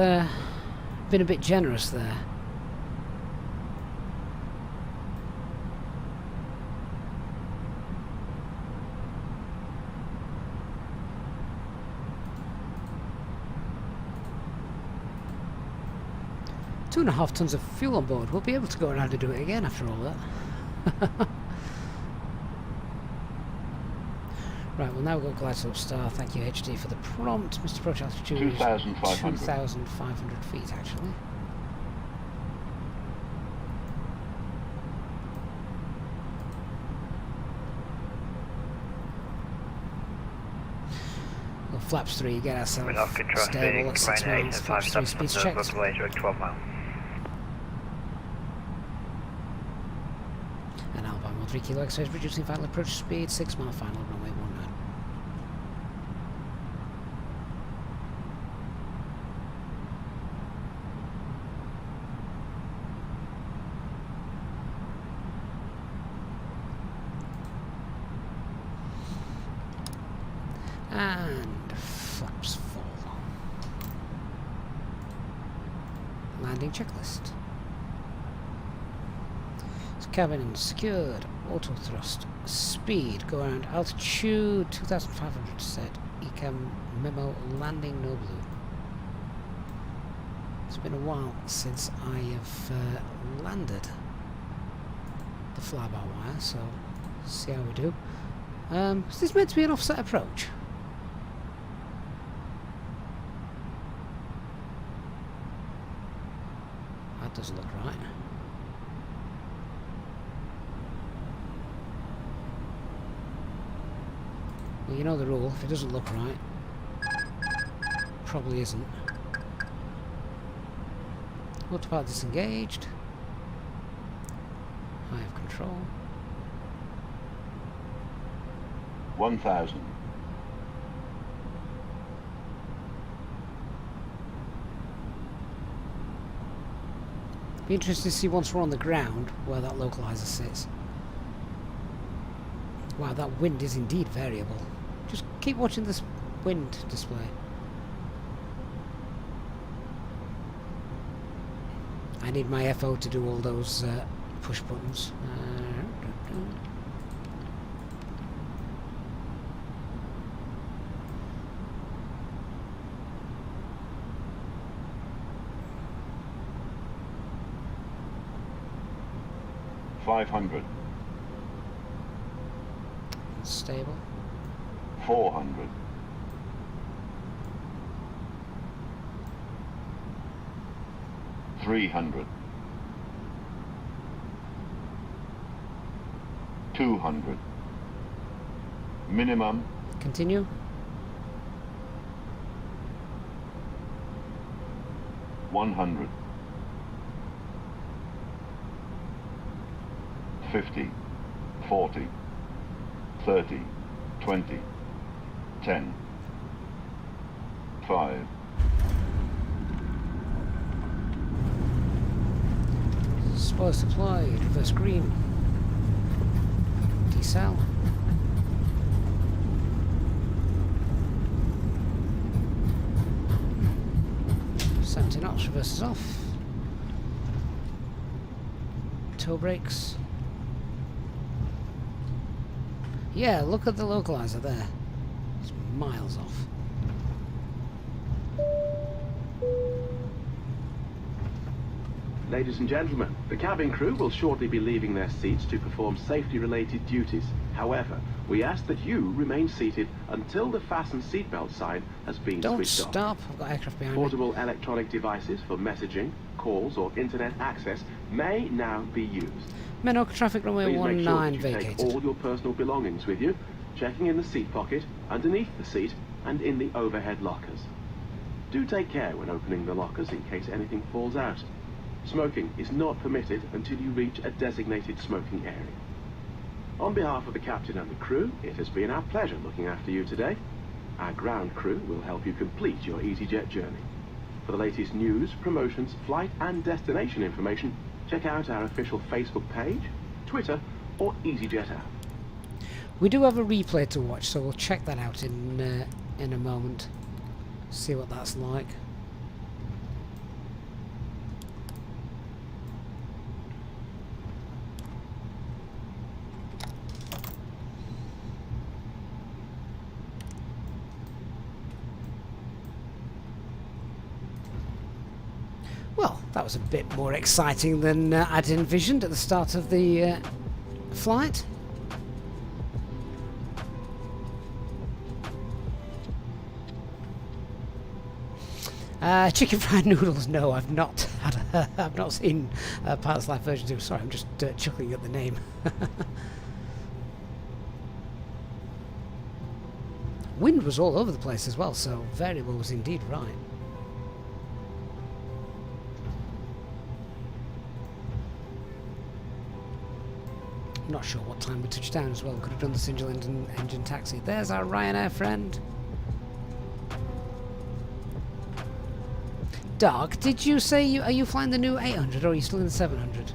been a bit generous there. 2.5 tons of fuel on board. We'll be able to go around and do it again after all that. Right, well now we've got glide slope star. Thank you HD for the prompt. Mr. Approach altitude 2,500. 2,500 feet actually. Well, flaps 3, get ourselves Menorca stable at 6 Ryanair miles. Flaps 3 speeds checked. Later at 12 miles. And Alpine 13 kilo X-rays, reducing final approach speed, 6 mile final runway 19. And flaps full. Landing checklist. So cabin secured, auto thrust, speed, go around, altitude 2,500 set, ECAM memo, landing no blue. It's been a while since I have landed the fly-by-wire, so see how we do. Is this meant to be an offset approach? That doesn't look right. Well, you know the rule. If it doesn't look right, probably isn't. Autopilot disengaged. I have control. 1,000. Be interesting to see once we're on the ground where that localizer sits. Wow, that wind is indeed variable. Just keep watching this wind display. I need my FO to do all those push buttons. 500. Stable. 400. 300. 200. Minimum. Continue. 100. 50. 40. 30. 20. 10. 5. Spoils deployed. Reverse green. Decel. Seventy knots. Reverses off. Toe brakes. Yeah, look at the localizer there. It's miles off. Ladies and gentlemen, the cabin crew will shortly be leaving their seats to perform safety-related duties. However, we ask that you remain seated until the fasten seatbelt sign has been switched off. Don't stop. I've got aircraft behind me. Portable electronic devices for messaging, calls or internet access may now be used. Menorca traffic runway Please make sure that 19 you vacated. take all your personal belongings with you, checking in the seat pocket, underneath the seat and in the overhead lockers. Do take care when opening the lockers in case anything falls out. Smoking is not permitted until you reach a designated smoking area. On behalf of the captain and the crew, it has been our pleasure looking after you today. Our ground crew will help you complete your EasyJet journey. For the latest news, promotions, flight and destination information, check out our official Facebook page, Twitter or EasyJet app. We do have a replay to watch, so we'll check that out in a moment. See what that's like. Well, that was a bit more exciting than I'd envisioned at the start of the flight. Chicken fried noodles? No, I've not had. I've not seen Pilot's Life version 2. Sorry, I'm just chuckling at the name. Wind was all over the place as well, so variable was indeed right. I'm not sure what time we touched down as well. Could have done the single engine taxi. There's our Ryanair friend. Dark, did you say are you flying the new 800 or are you still in the 700?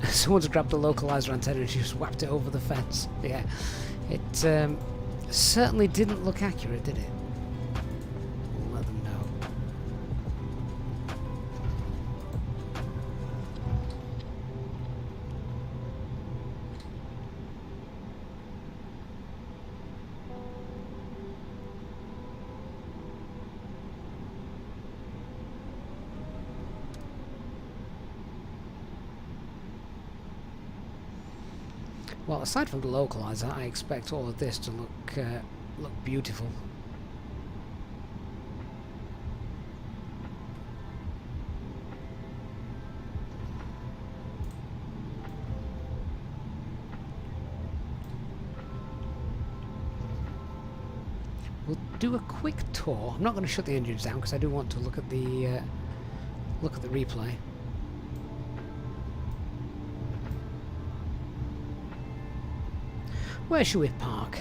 Someone's grabbed the localizer antenna and just whacked it over the fence. Yeah, it certainly didn't look accurate, did it? We'll let them know. Well, aside from the localizer, I expect all of this to look beautiful. We'll do a quick tour. I'm not going to shut the engines down because I do want to look at the replay. Where should we park?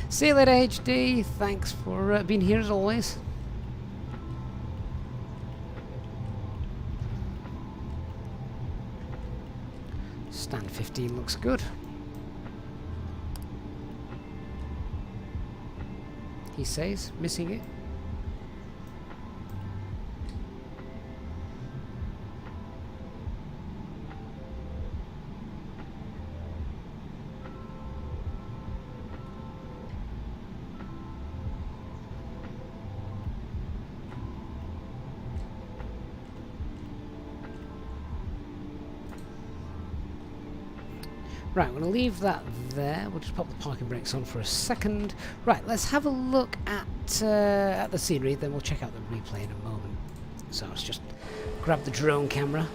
See you later, HD. Thanks for being here as always. Stand 15 looks good. He says, missing it. Right, I'm going to leave that there. We'll just pop the parking brakes on for a second. Right, let's have a look at the scenery, then we'll check out the replay in a moment. So let's just grab the drone camera.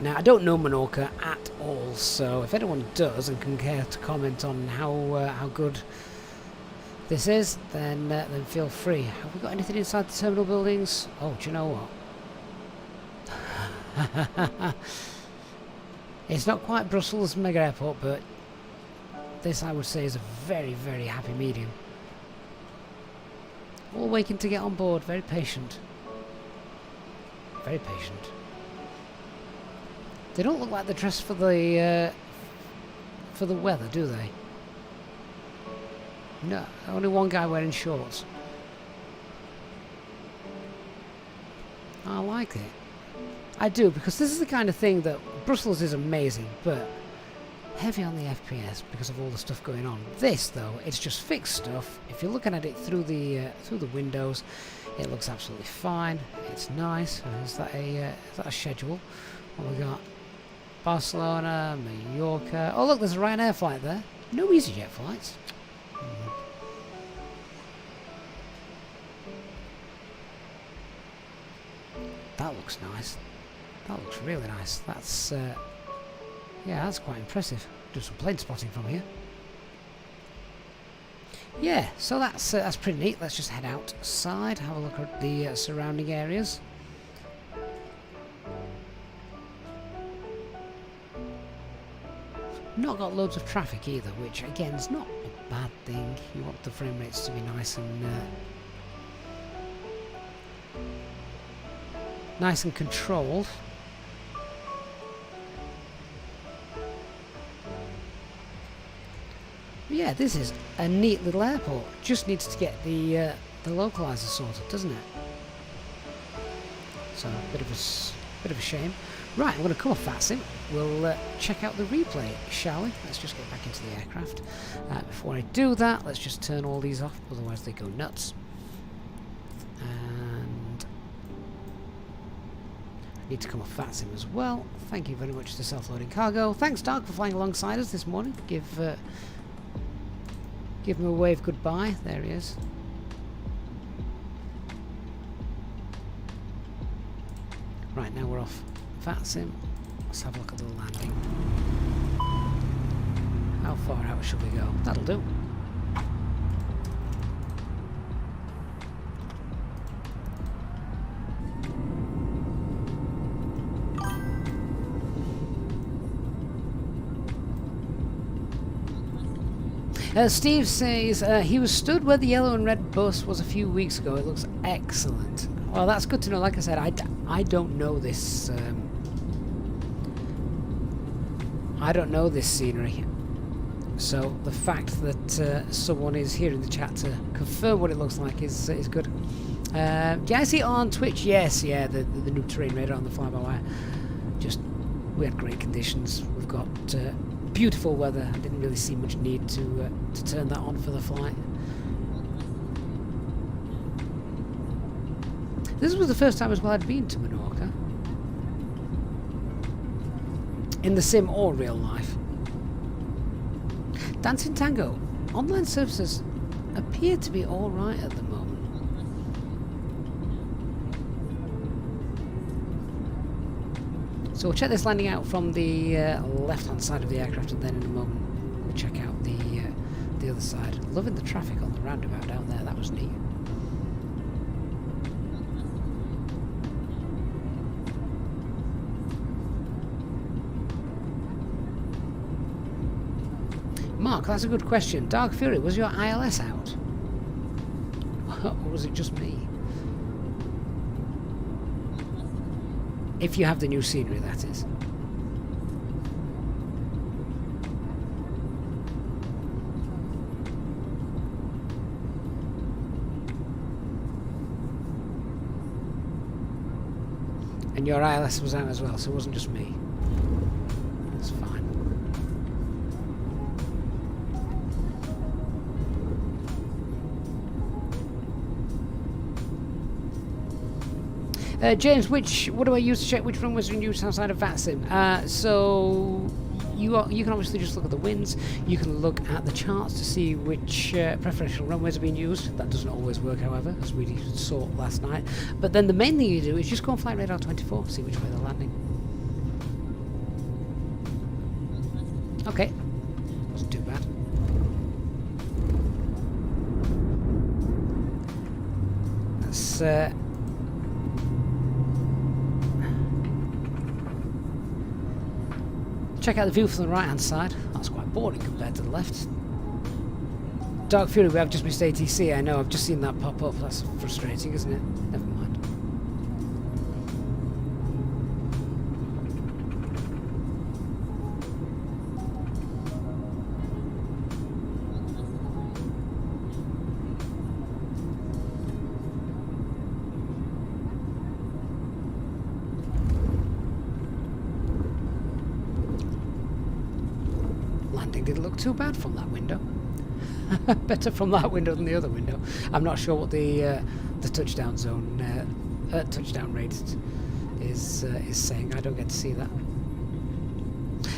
Now, I don't know Menorca at all, so if anyone does and can care to comment on how good this is, then feel free. Have we got anything inside the terminal buildings? Oh, do you know what? It's not quite Brussels mega airport, but this I would say is a very, very happy medium. All waiting to get on board, very patient. Very patient. They don't look like they're dressed for the weather, do they? No, only one guy wearing shorts. I like it. I do, because this is the kind of thing that Brussels is amazing, but heavy on the FPS because of all the stuff going on. This, though, it's just fixed stuff. If you're looking at it through the windows, it looks absolutely fine. It's nice. Is that a schedule? What we got? Barcelona, Menorca. Oh, look, there's a Ryanair flight there. No EasyJet flights. That looks nice. That looks really nice. That's yeah, that's quite impressive. Do some plane spotting from here. Yeah, so that's pretty neat. Let's just head outside, have a look at the surrounding areas. Not got loads of traffic either, which again is not a bad thing. You want the frame rates to be nice and controlled. Yeah, this is a neat little airport. Just needs to get the localizer sorted, doesn't it? So a bit of a shame. Right, I'm going to come off VATSIM. We'll check out the replay, shall we? Let's just get back into the aircraft. Before I do that, let's just turn all these off, otherwise they go nuts. And I need to come off VATSIM as well. Thank you very much to Self-Loading Cargo. Thanks, Doug, for flying alongside us this morning. Give him a wave goodbye. There he is. Right, now we're off VATSIM. Let's have a look at the landing. How far out should we go? That'll do. Steve says he was stood where the yellow and red bus was a few weeks ago. It looks excellent. Well, that's good to know. Like I said, I don't know this. I don't know this scenery. So the fact that someone is here in the chat to confirm what it looks like is good. Do I see it on Twitch? Yes, yeah, the new terrain radar on the FlyByWire. Just, we had great conditions. We've got beautiful weather. I didn't really see much need to turn that on for the flight. This was the first time as well I'd been to Menorca. In the sim or real life. Dancing Tango. Online services appear to be alright at the moment. So we'll check this landing out from the left-hand side of the aircraft, and then in a moment we'll check out the other side. Loving the traffic on the roundabout down there. That was neat. Mark, that's a good question. Dark Fury, was your ILS out? Or was it just me? If you have the new scenery, that is. And your ILS was out as well, so it wasn't just me. That's fine. James, what do I use to check which runways are in use outside of VATSIM? So you can obviously just look at the winds. You can look at the charts to see which preferential runways are being used. That doesn't always work, however, as we saw last night. But then the main thing you do is just go on Flight Radar 24, see which way they're landing. Okay, wasn't too bad. That's check out the view from the right hand side. That's quite boring compared to the left. Dark Fury, we have just missed ATC. I know, I've just seen that pop up. That's frustrating, isn't it? Never mind. Didn't look too bad from that window. Better from that window than the other window. I'm not sure what the touchdown zone, touchdown rate is saying. I don't get to see that.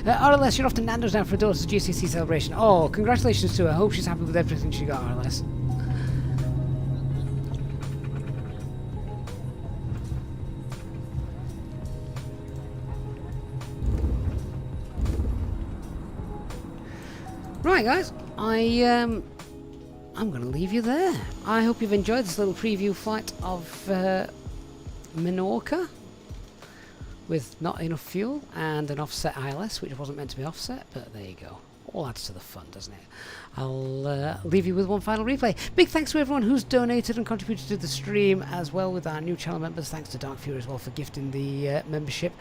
RLS, you're off to Nando's now for a daughter's GCC celebration. Oh, congratulations to her. I hope she's happy with everything she got, RLS. Right, guys, I'm going to leave you there. I hope you've enjoyed this little preview flight of Menorca with not enough fuel and an offset ILS, which wasn't meant to be offset, but there you go. all adds to the fun, doesn't it? I'll leave you with one final replay. Big thanks to everyone who's donated and contributed to the stream, as well with our new channel members. Thanks to Dark Fury as well for gifting the membership.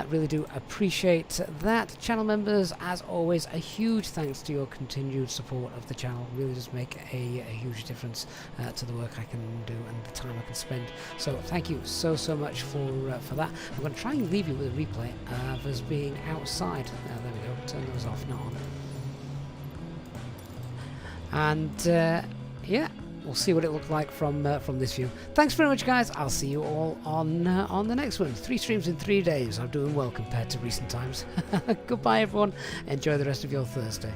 Really do appreciate that. Channel members, as always, a huge thanks to your continued support of the channel. Really does make a huge difference to the work I can do and the time I can spend. So thank you so much for that. I'm going to try and leave you with a replay of us being outside. There we go. Turn those off, not on. And yeah, we'll see what it looked like from this view. Thanks very much, guys. I'll see you all on the next one. 3 streams in 3 days. I'm doing well compared to recent times. Goodbye, everyone. Enjoy the rest of your Thursday.